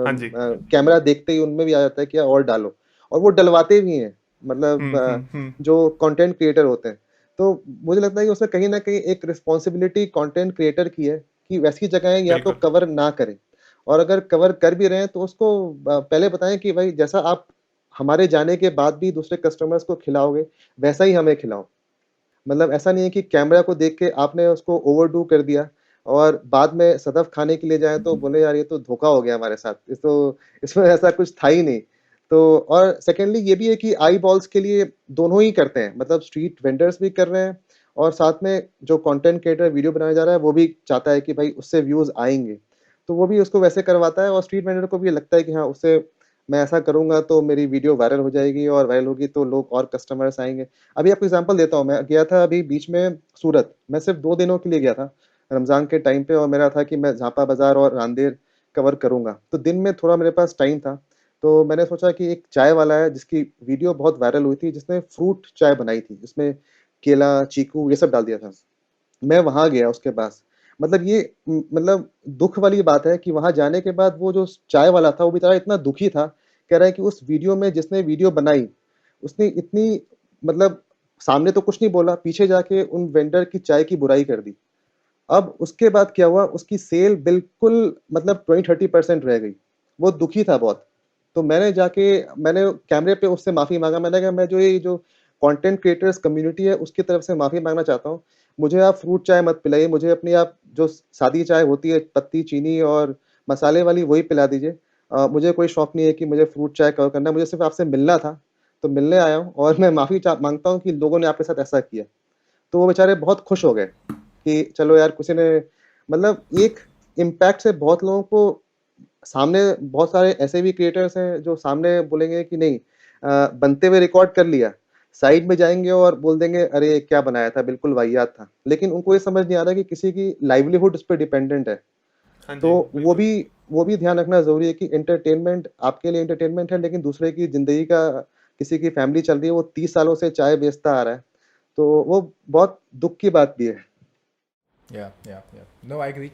हाँ जी। कैमरा देखते ही उनमें भी आ जाता है कि और डालो, और वो डलवाते भी हैं, मतलब जो कंटेंट क्रिएटर होते हैं। तो मुझे लगता है कि उसमें कहीं न कहीं एक रिस्पॉन्सिबिलिटी कंटेंट क्रिएटर की है कि वैसी जगहें या तो बिल्कुल। कवर ना करें, और अगर कवर कर भी रहे हैं तो उसको पहले बताएँ कि भाई जैसा आप हमारे जाने के बाद भी दूसरे कस्टमर्स को खिलाओगे, वैसा ही हमें खिलाओ। मतलब ऐसा नहीं है कि कैमरा को देख के आपने उसको ओवरडू कर दिया और बाद में सदफ खाने के लिए जाएँ तो बोले यार ये तो धोखा हो गया हमारे साथ। इसमें ऐसा कुछ था ही नहीं। तो और सेकेंडली ये भी है कि आई बॉल्स के लिए दोनों ही करते हैं। मतलब स्ट्रीट वेंडर्स भी कर रहे हैं और साथ में जो कंटेंट क्रिएटर वीडियो बनाने जा रहा है वो भी चाहता है कि भाई उससे व्यूज़ आएँगे। तो वो भी उसको वैसे करवाता है और स्ट्रीट वेंडर को भी लगता है कि हाँ, उससे मैं ऐसा करूँगा तो मेरी वीडियो वायरल हो जाएगी और वायरल होगी तो लोग और कस्टमर्स आएँगे। अभी आपको एग्ज़ाम्पल देता हूँ, मैं गया था अभी बीच में सूरत, मैं सिर्फ़ 2 दिनों के लिए गया था, रमज़ान के टाइम पे, और मेरा था कि मैं झापा बाज़ार और रांदेर कवर करूँगा। तो दिन में थोड़ा मेरे पास टाइम था, तो मैंने सोचा कि एक चाय वाला है जिसकी वीडियो बहुत वायरल हुई थी, जिसने फ्रूट चाय बनाई थी, जिसमें केला, चीकू ये सब डाल दिया था। मैं वहाँ गया उसके पास। मतलब ये मतलब दुःख वाली बात है कि वहाँ जाने के बाद वो जो चाय वाला था, वो बेचारा इतना दुखी था, कह रहा है कि उस वीडियो में जिसने वीडियो बनाई, उसने इतनी मतलब सामने तो कुछ नहीं बोला, पीछे जाके उन वेंडर की चाय की बुराई कर दी। अब उसके बाद क्या हुआ, उसकी सेल बिल्कुल मतलब 20-30% रह गई। वो दुखी था बहुत। तो मैंने कैमरे पे उससे माफ़ी माँगा। मैंने कहा मैं ये जो कंटेंट क्रिएटर्स कम्युनिटी है उसकी तरफ से माफ़ी माँगना चाहता हूँ। मुझे आप फ्रूट चाय मत पिलाइए, मुझे अपनी आप जो सादी चाय होती है पत्ती, चीनी और मसाले वाली वही पिला दीजिए। मुझे कोई शौक नहीं है कि मुझे फ्रूट चाय कवर करना है, मुझे सिर्फ़ आपसे मिलना था, तो मिलने आया हूँ और मैं माफ़ी माँगता हूँ कि लोगों ने आपके साथ ऐसा किया। तो वो बेचारे बहुत खुश हो गए कि चलो यार किसी ने मतलब एक इम्पैक्ट से बहुत लोगों को सामने बहुत सारे ऐसे भी क्रिएटर्स हैं जो सामने बोलेंगे कि नहीं बनते हुए रिकॉर्ड कर लिया, साइड में जाएँगे और बोल देंगे अरे क्या बनाया था, बिल्कुल वाहियात था। लेकिन उनको ये समझ नहीं आ रहा कि किसी की लाइवलीहुड उस पे डिपेंडेंट है। हाँ जी, तो बिल्कुल। वो भी ध्यान रखना ज़रूरी है कि एंटरटेनमेंट आपके लिए एंटरटेनमेंट है, लेकिन दूसरे की ज़िंदगी का, किसी की फैमिली चल रही है, वो 30 सालों से चाय बेचता आ रहा है। तो वो बहुत दुःख की बात भी है। या नो आई एग्री,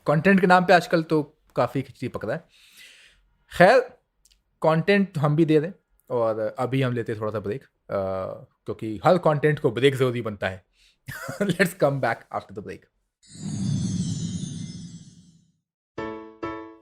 कंटेंट के नाम पे आजकल तो काफ़ी खिचड़ी पक रहा है। खैर, कंटेंट हम भी दे दें और अभी हम लेते हैं थोड़ा सा ब्रेक, क्योंकि हर कंटेंट को ब्रेक ज़रूरी बनता है। Let's come back after the break.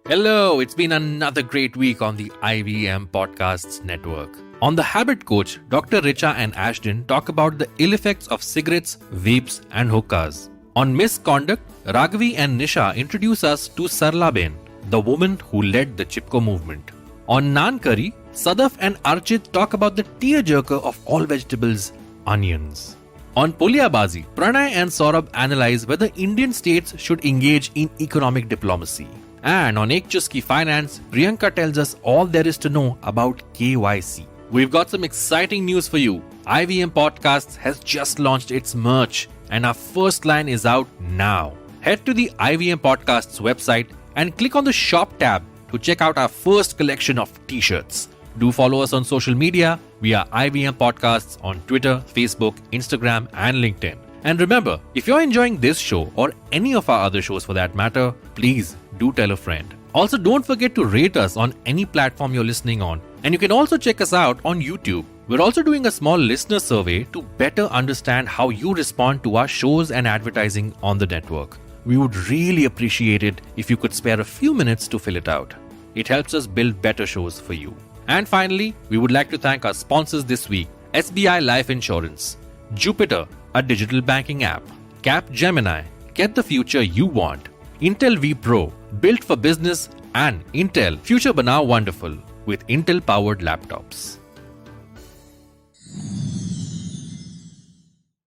Hello, it's been another great week on the IVM Podcasts Network. On The Habit Coach, Dr. Richa and Ashton talk about the ill effects of cigarettes, vapes, and hookahs. On Misconduct, Raghavi and Nisha introduce us to Sarlaben, the woman who led the Chipko movement. On Naan Curry, Sadaf and Archit talk about the tearjerker of all vegetables, onions. On Pulyabazi, Pranay and Saurabh analyze whether Indian states should engage in economic diplomacy. And on Ek Chuski Finance, Priyanka tells us all there is to know about KYC. We've got some exciting news for you. IVM Podcasts has just launched its merch, and our first line is out now. Head to the IVM Podcasts website and click on the shop tab to check out our first collection of t-shirts. Do follow us on social media. We are IVM Podcasts on Twitter, Facebook, Instagram, and LinkedIn. And remember, if you're enjoying this show or any of our other shows for that matter, please do tell a friend. Also, don't forget to rate us on any platform you're listening on. And you can also check us out on YouTube. We're also doing a small listener survey to better understand how you respond to our shows and advertising on the network. We would really appreciate it if you could spare a few minutes to fill it out. It helps us build better shows for you. And finally, we would like to thank our sponsors this week: SBI Life Insurance, Jupiter, a digital banking app, Capgemini, get the future you want, Intel V Pro, built for business, and Intel, future banao wonderful with Intel powered laptops.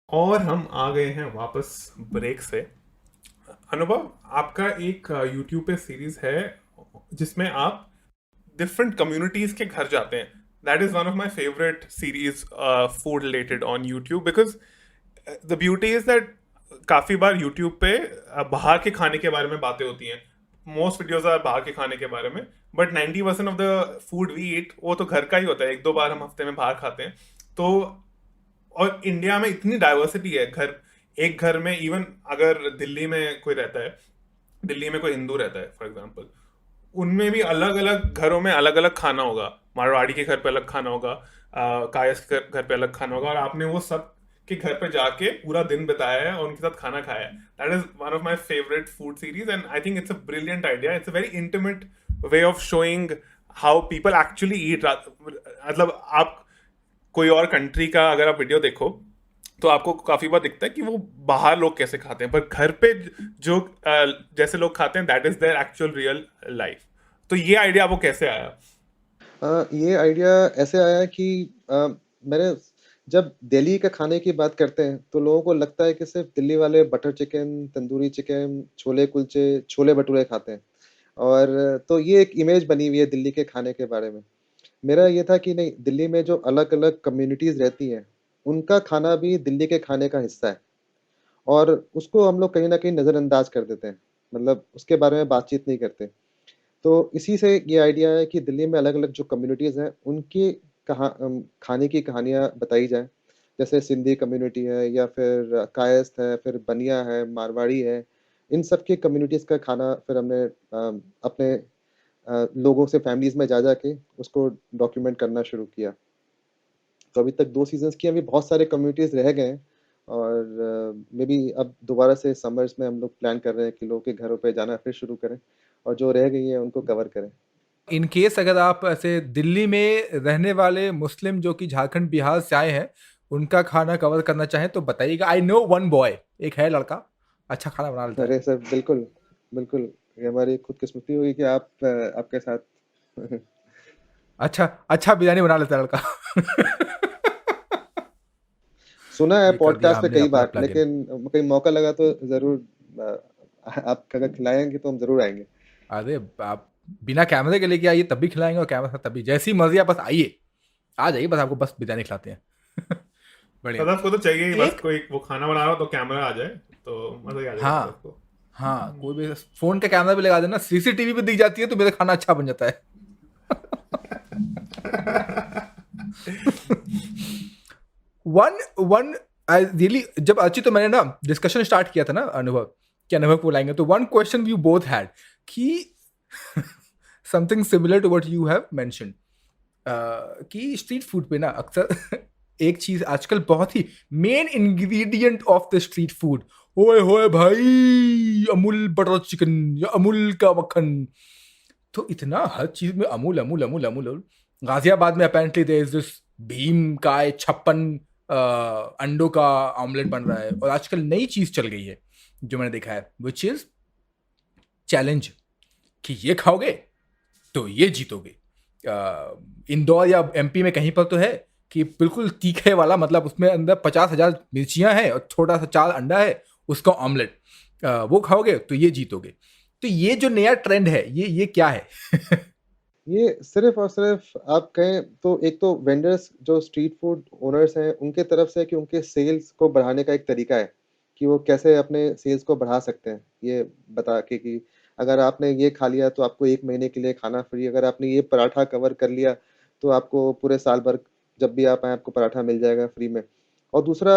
और हम आ गए हैं वापस break से। अनुभव, आपका एक YouTube पे सीरीज है जिसमें आप डिफरेंट कम्युनिटीज के घर जाते हैं। That is one of my favourite series food related on YouTube, because the beauty is that काफी बार YouTube पे बाहर के खाने के बारे में बातें होती हैं। मोस्ट वीडियोज आर बाहर के खाने के बारे में, but 90% of the food we eat वो तो घर का ही होता है। 1-2 बार हम हफ्ते में बाहर खाते हैं। तो और इंडिया में इतनी डाइवर्सिटी है, एक घर में, इवन अगर दिल्ली में कोई रहता है, दिल्ली में कोई हिंदू रहता है फॉर एग्जांपल, उनमें भी अलग अलग घरों में अलग अलग खाना होगा। मारवाड़ी के घर पे अलग खाना होगा, कायस के घर पे अलग खाना होगा, और आपने वो सब के घर पे जाके पूरा दिन बिताया है और उनके साथ खाना खाया है। That is one of my favourite food series and I think it's a brilliant idea. It's a very intimate way of showing how people actually ईट। मतलब आप कोई और कंट्री का अगर आप वीडियो देखो तो आपको काफी बार दिखता है कि वो बाहर लोग कैसे खाते हैं, पर घर पे जो जैसे लोग खाते हैं that is their actual real life. तो ये आइडिया आपको कैसे आया? ये आइडिया ऐसे आया कि मैंने जब दिल्ली के खाने की बात करते हैं तो लोगों को लगता है कि सिर्फ दिल्ली वाले butter chicken, tandoori chicken, chole kulche, chole bhature खाते हैं, और तो ये एक इमेज बनी हुई है दिल्ली के खाने के बारे में। मेरा ये था कि नहीं, दिल्ली में जो अलग अलग कम्युनिटीज़ रहती हैं उनका खाना भी दिल्ली के खाने का हिस्सा है, और उसको हम लोग कहीं ना कहीं नज़रअंदाज कर देते हैं, मतलब उसके बारे में बातचीत नहीं करते। तो इसी से ये आइडिया है कि दिल्ली में अलग अलग जो कम्युनिटीज़ हैं उनकी खाने की कहानियाँ बताई जाएँ। जैसे सिंधी कम्युनिटी है, या फिर कायस्थ है, फिर बनिया है, मारवाड़ी है, इन सब की कम्युनिटीज़ का खाना फिर हमने अपने लोगों से, फैमिलीज़ में जा के उसको डॉक्यूमेंट करना शुरू किया। तो अभी तक 2 सीज़न्स किए, अभी बहुत सारे कम्युनिटीज़ रह गए हैं, और मे बी अब दोबारा से समर्स में हम लोग प्लान कर रहे हैं कि लोगों के घरों पे जाना फिर शुरू करें और जो रह गई है उनको कवर करें। इन केस अगर आप ऐसे दिल्ली में रहने वाले मुस्लिम जो कि झारखंड बिहार से आए हैं उनका खाना कवर करना चाहें तो बताइएगा। आई नो वन बॉय, एक है लड़का, अच्छा खाना बना लेता है। अरे सर, बिल्कुल बिल्कुल, ये हमारी खुदकिस्मती होगी कि आप आपके साथ अच्छा बिरयानी बना लेता है लड़का। सुना है ये कर दिया पॉडकास्ट पे हमने कई अपना बार, plugin। लेकिन कहीं मौका लगा तो जरूर आप अगर खिलाएंगे तो हम जरूर आएंगे। अरे आप बिना कैमरे के लेके आइए तब भी खिलाएंगे, और कैमरा से तभी, जैसी मर्जी आप बस आइए, आ जाइए, बस आपको बस बिरयानी खिलाते हैं। बढ़िया। सदाफ को तो चाहिए ही बस कोई वो खाना बना रहा हो तो कैमरा आ जाए तो मजा ही आ जाएगा हाँ। सबको। हाँ, कोई भी फोन का कैमरा भी लगा देना, सीसीटीवी पे दिख जाती है तो मेरा खाना अच्छा बन जाता है। वन आई रियली, जब अर्चित तो मैंने ना डिस्कशन स्टार्ट किया था ना अनुभव कि अनुभव को लाएंगे, तो one question you both had कि something similar to what you have mentioned, कि स्ट्रीट फूड पे ना अक्सर एक चीज आजकल बहुत ही main ingredient of the street food, ओए होए भाई अमूल बटर चिकन या अमूल का मक्खन, तो इतना हर चीज में अमूल अमूल अमूल अमूल। गाजियाबाद में apparently there is this Bheem का 56 अंडों का ऑमलेट बन रहा है, और आजकल नई चीज चल गई है जो मैंने देखा है, विच इज चैलेंज, कि ये खाओगे तो ये जीतोगे। इंदौर या एमपी में कहीं पर तो है कि बिल्कुल तीखे वाला, मतलब उसमें अंदर 50,000 मिर्चियां हैं और छोटा सा 4 अंडा है, उसका ऑमलेट, वो खाओगे तो ये जीतोगे। तो ये जो नया ट्रेंड है, ये क्या है? ये सिर्फ़ और सिर्फ़ आप कहें तो एक तो वेंडर्स जो स्ट्रीट फूड ओनर्स हैं, उनके तरफ से कि उनके सेल्स को बढ़ाने का एक तरीका है, कि वो कैसे अपने सेल्स को बढ़ा सकते हैं। ये बता के कि अगर आपने ये खा लिया तो आपको 1 महीने के लिए खाना फ्री, अगर आपने ये पराठा कवर कर लिया, तो आपको पूरे साल भर जब भी आप आएँ आपको पराठा मिल जाएगा फ्री में। और दूसरा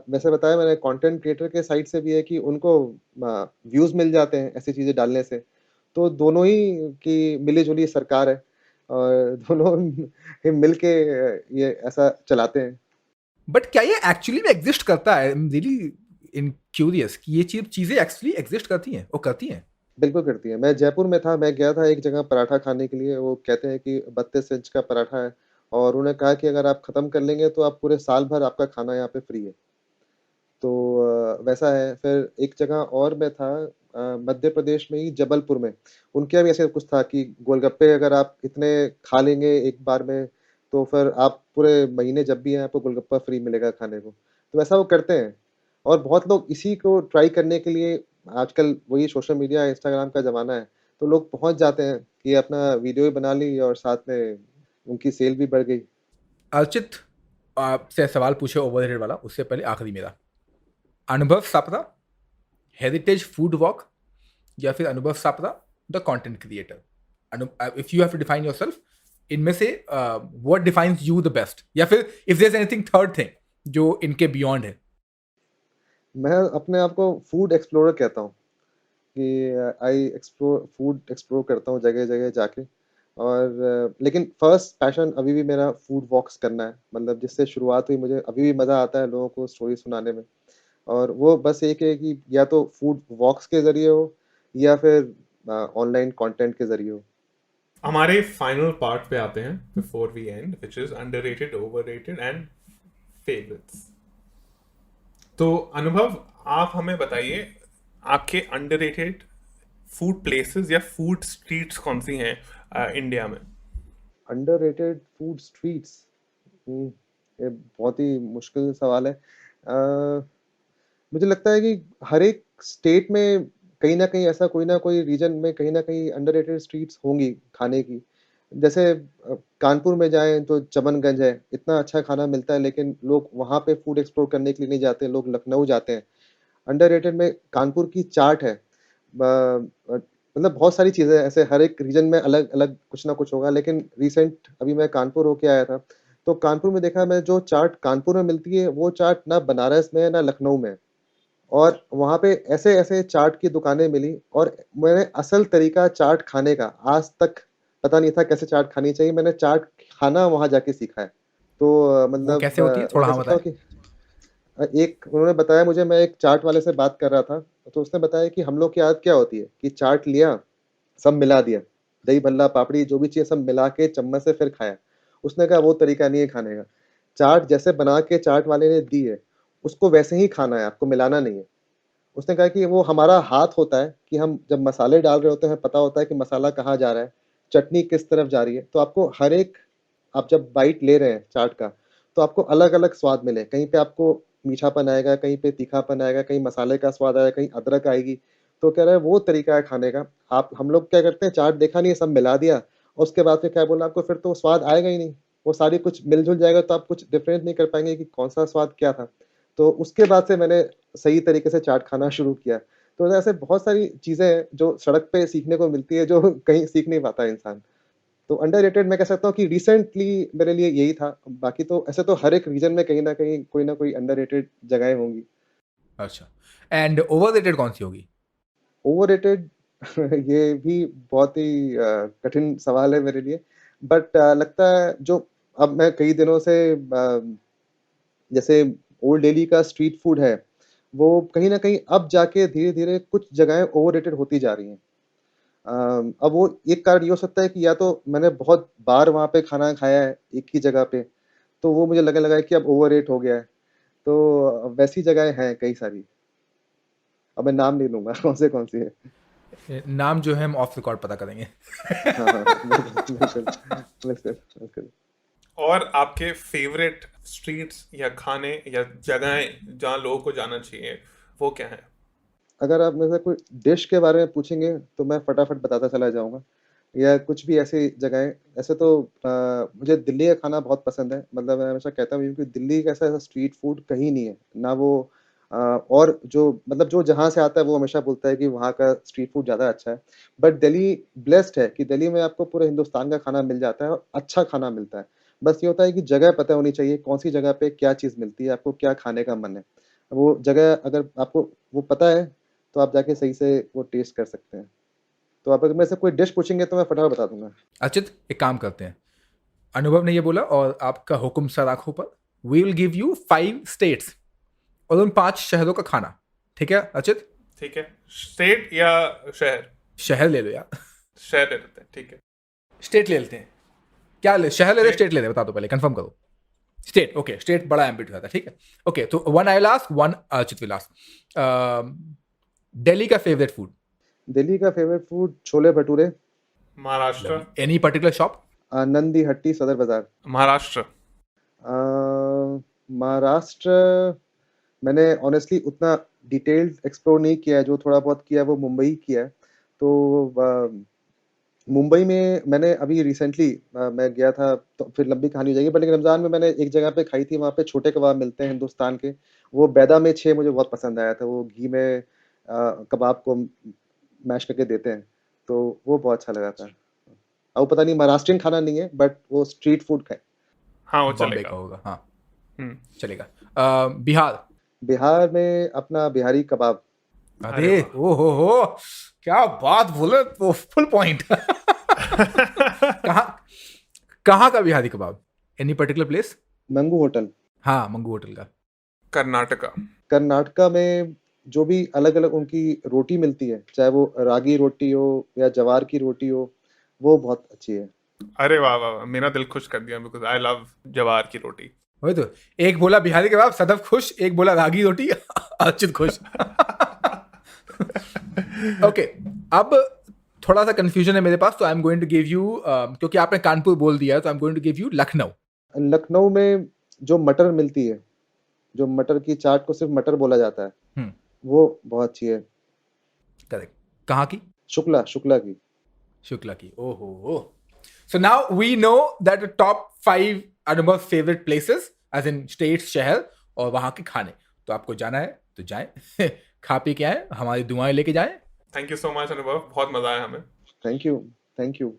वैसे बताया मैंने कंटेंट क्रिएटर के साइड से भी है कि उनको व्यूज़ मिल जाते हैं ऐसी चीज़ें डालने से। तो दोनों ही की मिली-जुली सरकार है और दोनों ही मिल के ये ऐसा चलाते हैं। बट क्या ये एक्चुअली में एग्जिस्ट करता है? रियली इन क्यूरियस कि ये चीजें एक्चुअली एग्जिस्ट करती हैं, वो करती हैं? बिल्कुल करती है। मैं जयपुर में था, मैं गया था एक जगह पराठा खाने के लिए, वो कहते हैं कि 32 इंच का पराठा है और उन्होंने कहा कि अगर आप खत्म कर लेंगे तो आप पूरे साल भर आपका खाना यहाँ पे फ्री है। तो वैसा है। फिर एक जगह और मैं था मध्य प्रदेश में ही जबलपुर में, उनके यहाँ भी ऐसे कुछ था कि गोलगप्पे अगर आप इतने खा लेंगे एक बार में, तो फिर आप पूरे महीने जब भी आएँ आपको गोलगप्पा फ्री मिलेगा खाने को। तो वैसा वो करते हैं और बहुत लोग इसी को ट्राई करने के लिए आजकल वही सोशल मीडिया, इंस्टाग्राम का ज़माना है, तो लोग पहुँच जाते हैं कि अपना वीडियो भी बना ली और साथ में उनकी सेल भी बढ़ गई। अर्चित आपसे सवाल पूछे ओवरहेड वाला, उससे पहले आखिरी मेरा, अनुभव सापरा, हेरिटेज फूड वॉक, या फिर Anubhav Sapra the content creator? If you have to define yourself, इनमें से what defines you the best, या फिर if there is anything third thing जो इनके बियॉन्ड है? मैं अपने आप को फूड एक्सप्लोरर कहता हूँ। कि आई एक्सप्लोर फूड एक्सप्लोर करता हूँ जगह-जगह जाके और लेकिन फर्स्ट पैशन अभी भी मेरा फूड वॉक्स करना है। मतलब जिससे शुरुआत हुई मुझे अभी भी मज़ा आता है लोगों को स्टोरी सुनाने में और वो बस एक है कि या तो फूड वॉक्स के ज़रिए हो या फिर ऑनलाइन कंटेंट के ज़रिए हो। हमारे फाइनल पार्ट पे आते हैं before we end, which is underrated, overrated and favourites. तो अनुभव, आप हमें बताइए आपके अंडररेटेड फूड प्लेसेस या फूड स्ट्रीट्स कौन सी हैं इंडिया में? अंडररेटेड फूड स्ट्रीट्स हुँ, ये बहुत ही मुश्किल सवाल है। मुझे लगता है कि हर एक स्टेट में कहीं न कहीं ऐसा कोई ना कोई रीजन में कहीं न कहीं अंडररेटेड स्ट्रीट्स होंगी खाने की। जैसे कानपुर में जाएँ तो चमनगंज है, इतना अच्छा खाना मिलता है लेकिन लोग वहाँ पे फूड एक्सप्लोर करने के लिए नहीं जाते, लोग लखनऊ जाते हैं। अंडररेटेड में कानपुर की चाट है। मतलब बहुत सारी चीज़ें हैं ऐसे हर एक रीजन में अलग-अलग कुछ ना कुछ होगा लेकिन रिसेंट अभी मैं कानपुर होके आया था, तो कानपुर में देखा मैं जो चाट कानपुर में मिलती है, वो चाट ना बनारस में है, ना लखनऊ में है। और वहाँ पे ऐसे-ऐसे चाट की दुकानें मिली और मैंने असल तरीका चाट खाने का आज तक पता नहीं था कैसे चाट खानी चाहिए, मैंने चाट खाना वहाँ जाके सीखा है। तो वो मतलब कैसे होती है, मैं थोड़ा कह हाँ सकता बताएं। हूँ कि एक उन्होंने बताया मुझे मैं एक चाट वाले से बात कर रहा था, तो उसने बताया कि हम लोग की आदत क्या होती है कि चाट लिया, सब मिला दिया, दही भल्ला, पापड़ी जो भी चीज़ सब मिला के चम्मच से फिर खाया। उसने कहा वो तरीका नहीं है खाने का। चाट जैसे बना के चाट वाले ने दी है, उसको वैसे ही खाना है, आपको मिलाना नहीं है। उसने कहा कि वो हमारा हाथ होता है कि हम जब मसाले डाल रहे होते हैं, पता होता है कि मसाला कहाँ जा रहा है, चटनी किस तरफ जा रही है। तो आपको हर एक आप जब बाइट ले रहे हैं चाट का, तो आपको अलग-अलग स्वाद मिले। कहीं पे आपको मीठापन आएगा, कहीं पे तीखापन आएगा, कहीं मसाले का स्वाद आएगा, कहीं अदरक आएगी। तो कह रहा है वो तरीका है खाने का। आप हम लोग क्या करते हैं चाट देखा नहीं है, सब मिला दिया और उसके बाद फिर क्या बोला आपको फिर तो स्वाद आएगा ही नहीं। वो सारी कुछ मिल-जुल जाएगा तो आप कुछ डिफरेंट नहीं कर पाएँगे कि कौन-सा स्वाद क्या था। तो उसके बाद से मैंने सही तरीके से चाट खाना शुरू किया। तो ऐसे बहुत सारी चीज़ें हैं जो सड़क पे सीखने को मिलती है जो कहीं सीख नहीं पाता इंसान। तो अंडररेटेड मैं कह सकता हूँ कि रिसेंटली मेरे लिए यही था। बाकी तो ऐसे तो हर एक रीजन में कहीं न कहीं कोई ना कोई अंडररेटेड जगहें होंगी। अच्छा, एंड ओवररेटेड कौन सी होगी? ओवररेटेड ये भी बहुत ही कठिन सवाल है मेरे लिए। बट लगता है जो अब मैं कई दिनों से जैसे ओल्ड दिल्ली का स्ट्रीट फूड है, वो कहीं न कहीं अब जाके धीरे-धीरे कुछ जगहें ओवररेटेड होती जा रही हैं। अब वो एक कारण ये हो सकता है कि या तो मैंने बहुत बार वहाँ पे खाना खाया है एक ही जगह पे, तो वो मुझे लगने लगा है कि अब ओवररेट हो गया है। तो वैसी जगहें हैं कई सारी। अब मैं नाम नहीं लूंगा कौन सी है। नाम जो है हम ऑफ रिकॉर्ड पता करेंगे। हाँ, बिल्कुल। और आपके फेवरेट स्ट्रीट्स या खाने या जगहें जहाँ लोगों को जाना चाहिए, वो क्या है? अगर आप मेरे से कोई डिश के बारे में पूछेंगे तो मैं फटाफट बताता चला जाऊँगा, या कुछ भी ऐसी जगहें। ऐसे तो मुझे दिल्ली का खाना बहुत पसंद है, मतलब मैं हमेशा कहता हूँ कि दिल्ली का ऐसा स्ट्रीट फूड कहीं नहीं है, ना वो और जो मतलब जो जहाँ से आता है वो हमेशा बोलता है कि वहाँ का स्ट्रीट फूड ज़्यादा अच्छा है। बट दिल्ली ब्लेस्ड है कि दिल्ली में आपको पूरे हिंदुस्तान का खाना मिल जाता है और अच्छा खाना मिलता है। बस ये होता है कि जगह पता होनी चाहिए, कौन-सी जगह पे क्या चीज़ मिलती है, आपको क्या खाने का मन है। वो जगह अगर आपको वो पता है, तो आप जाके सही से वो टेस्ट कर सकते हैं। तो आप अगर मेरे से कोई डिश पूछेंगे तो मैं फटाफट बता दूँगा। अचित, एक काम करते हैं, अनुभव ने ये बोला और आपका हुक्म सर आंखों पर, we will give you 5 states और उन 5 शहरों का खाना। ठीक है अचित? ठीक है, स्टेट या शहर? शहर ले लो यार। शहर ले लेते हैं, ठीक है। स्टेट ले लेते हैं। क्या ले, शहर ले रहे State. स्टेट ले रहे? बता दो पहले, कंफर्म करो। स्टेट, ओके, स्टेट बड़ा एम्बिट था, ठीक है। ओके, तो 1 I will ask, 1 Achit will ask. Delhi का फेवरेट फूड? दिल्ली का favourite food chole bhature, Maharashtra. Any particular shop? Nandi Hatti Sadar बाजार। महाराष्ट्र। महाराष्ट्र मैंने ऑनेस्टली उतना डिटेल्ड एक्सप्लोर नहीं किया है, जो थोड़ा बहुत किया है वो मुंबई किया है। तो मुंबई में मैंने अभी रिसेंटली मैं गया था, तो फिर लंबी कहानी हो जाएगी, बट लेकिन रमज़ान में मैंने एक जगह पे खाई थी, वहाँ पे छोटे कबाब मिलते हैं हिंदुस्तान के। वो बैदा में 6 मुझे बहुत पसंद आया था, वो घी में कबाब को मैश करके देते हैं, तो वो बहुत अच्छा लगा था। अब वो पता नहीं महाराष्ट्रियन खाना नहीं है, बट वो स्ट्रीट फूड का है। हाँ, वो बॉम्बे चलेगा। का होगा, हाँ हम्म, चलेगा। बिहार? बिहार में अपना बिहारी कबाब। अरे अरे ओ हो, क्या बात बोले, वो फुल पॉइंट। कहाँ का Bihari kebab? Any particular place? Mangu hotel. हाँ, मंगू होटल का। कर्नाटका। कर्नाटका में जो भी अलग-अलग उनकी रोटी मिलती है, चाहे वो रागी रोटी हो या ज्वार की रोटी हो, वो बहुत अच्छी है। अरे वाह वाह वाह, मेरा दिल खुश कर दिया, बिकॉज आई लव ज्वार की रोटी। वही तो, एक बोला बिहारी कबाब, सदफ खुश, एक बोला रागी रोटी, अच्युत खुश। ओके, अब थोड़ा सा कंफ्यूजन है मेरे पास, तो I am going to give you, क्योंकि आपने कानपुर बोल दिया, तो I am going to give you Lucknow. Lucknow में जो मटर मिलती है, जो मटर की चाट को सिर्फ मटर बोला जाता है, वो बहुत अच्छी है। करेक्ट। कहाँ की? शुक्ला की। शुक्ला की। ओहो। So now we know that the top 5 Anubhav's favorite places, as in states, शहर और वहाँ के खाने। तो आपको जाना है तो जाएं, खा पी के आए, हमारी दुआएं लेके जाएं। थैंक यू सो मच अनुभव, बहुत मजा आया हमें। Thank you.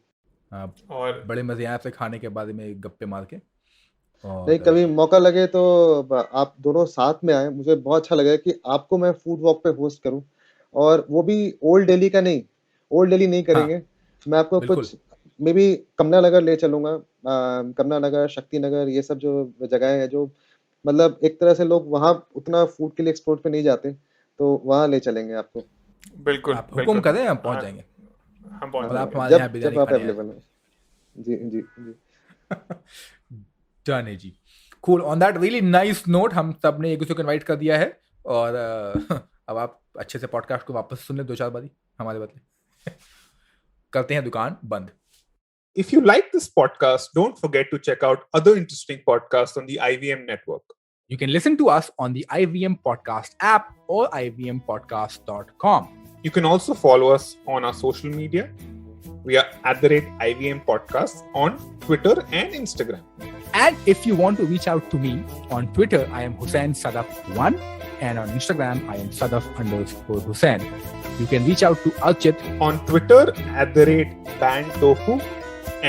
और बड़े मजे आए आपसे खाने के बारे में गप्पे मार के। और नहीं, कभी मौका लगे तो आप दोनों साथ में आए। मुझे बहुत अच्छा लगा कि आपको मैं फूड वॉक पे होस्ट करूं, और वो भी ओल्ड दिल्ली का नहीं, ओल्ड दिल्ली नहीं करेंगे। मैं आपको बिल्कुल। कुछ मे बी कमला नगर ले चलूंगा। कमला नगर, शक्ति नगर, ये सब जो जगह है, जो मतलब एक तरह से लोग वहाँ उतना फूड के लिए एक्सपोर्ट पे नहीं जाते, तो वहाँ ले चलेंगे आपको। बिल्कुल आप हुक्म करें, हम पहुंच हाँ, जाएंगे। हम पहुंच और आप जाएंगे। हमारे यहाँ जब बिरयानी आप खाने आए। अवेलेबल हैं। जी। डन है जी। Cool. On that really nice note, हम सब ने एक दूसरे को इनवाइट कर दिया है, और अब आप अच्छे से पॉडकास्ट को वापस सुन ले 2-4 बारी हमारे बदले। करते हैं दुकान बंद। If you like this podcast, don't forget to check out other interesting podcasts on the IVM network. You can listen to us on the IVM Podcast app or ivmpodcast.com. You can also follow us on our social media. We are @IVM Podcasts on Twitter and Instagram. And if you want to reach out to me on Twitter, I am Hussain Sadaf1, and on Instagram, I am Sadaf_Hussain. You can reach out to Archit On Twitter @BandTofu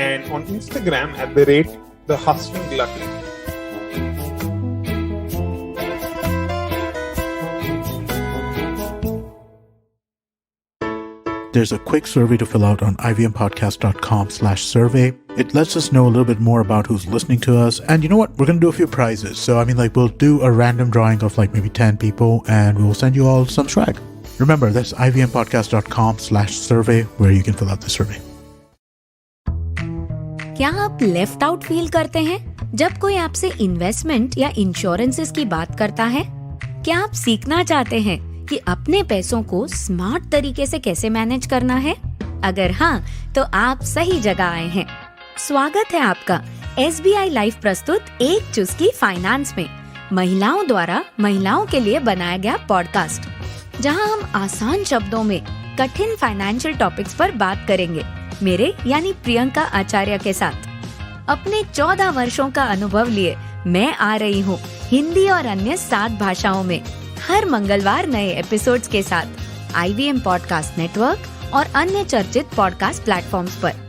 and on Instagram @The Hustling Glutton. There's a quick survey to fill out on ivmpodcast.com/survey. It lets us know a little bit more about who's listening to us. And you know what? We're going to do a few prizes. So, we'll do a random drawing of maybe 10 people and we'll send you all some swag. Remember, that's ivmpodcast.com/survey where you can fill out the survey. क्या आप left out feel करते हैं जब कोई आपसे investment या insurances की बात करता है? क्या आप सीखना चाहते हैं कि अपने पैसों को स्मार्ट तरीके से कैसे मैनेज करना है? अगर हाँ, तो आप सही जगह आए हैं। स्वागत है आपका SBI लाइफ प्रस्तुत एक चुस्की फाइनेंस में, महिलाओं द्वारा महिलाओं के लिए बनाया गया पॉडकास्ट, जहां हम आसान शब्दों में कठिन फाइनेंशियल टॉपिक्स पर बात करेंगे, मेरे यानी प्रियंका आचार्य के साथ। अपने 14 वर्षों का अनुभव लिए मैं आ रही हूँ हिंदी और अन्य 7 भाषाओं में हर मंगलवार नए एपिसोड्स के साथ IVM पॉडकास्ट नेटवर्क और अन्य चर्चित पॉडकास्ट प्लेटफॉर्म्स पर।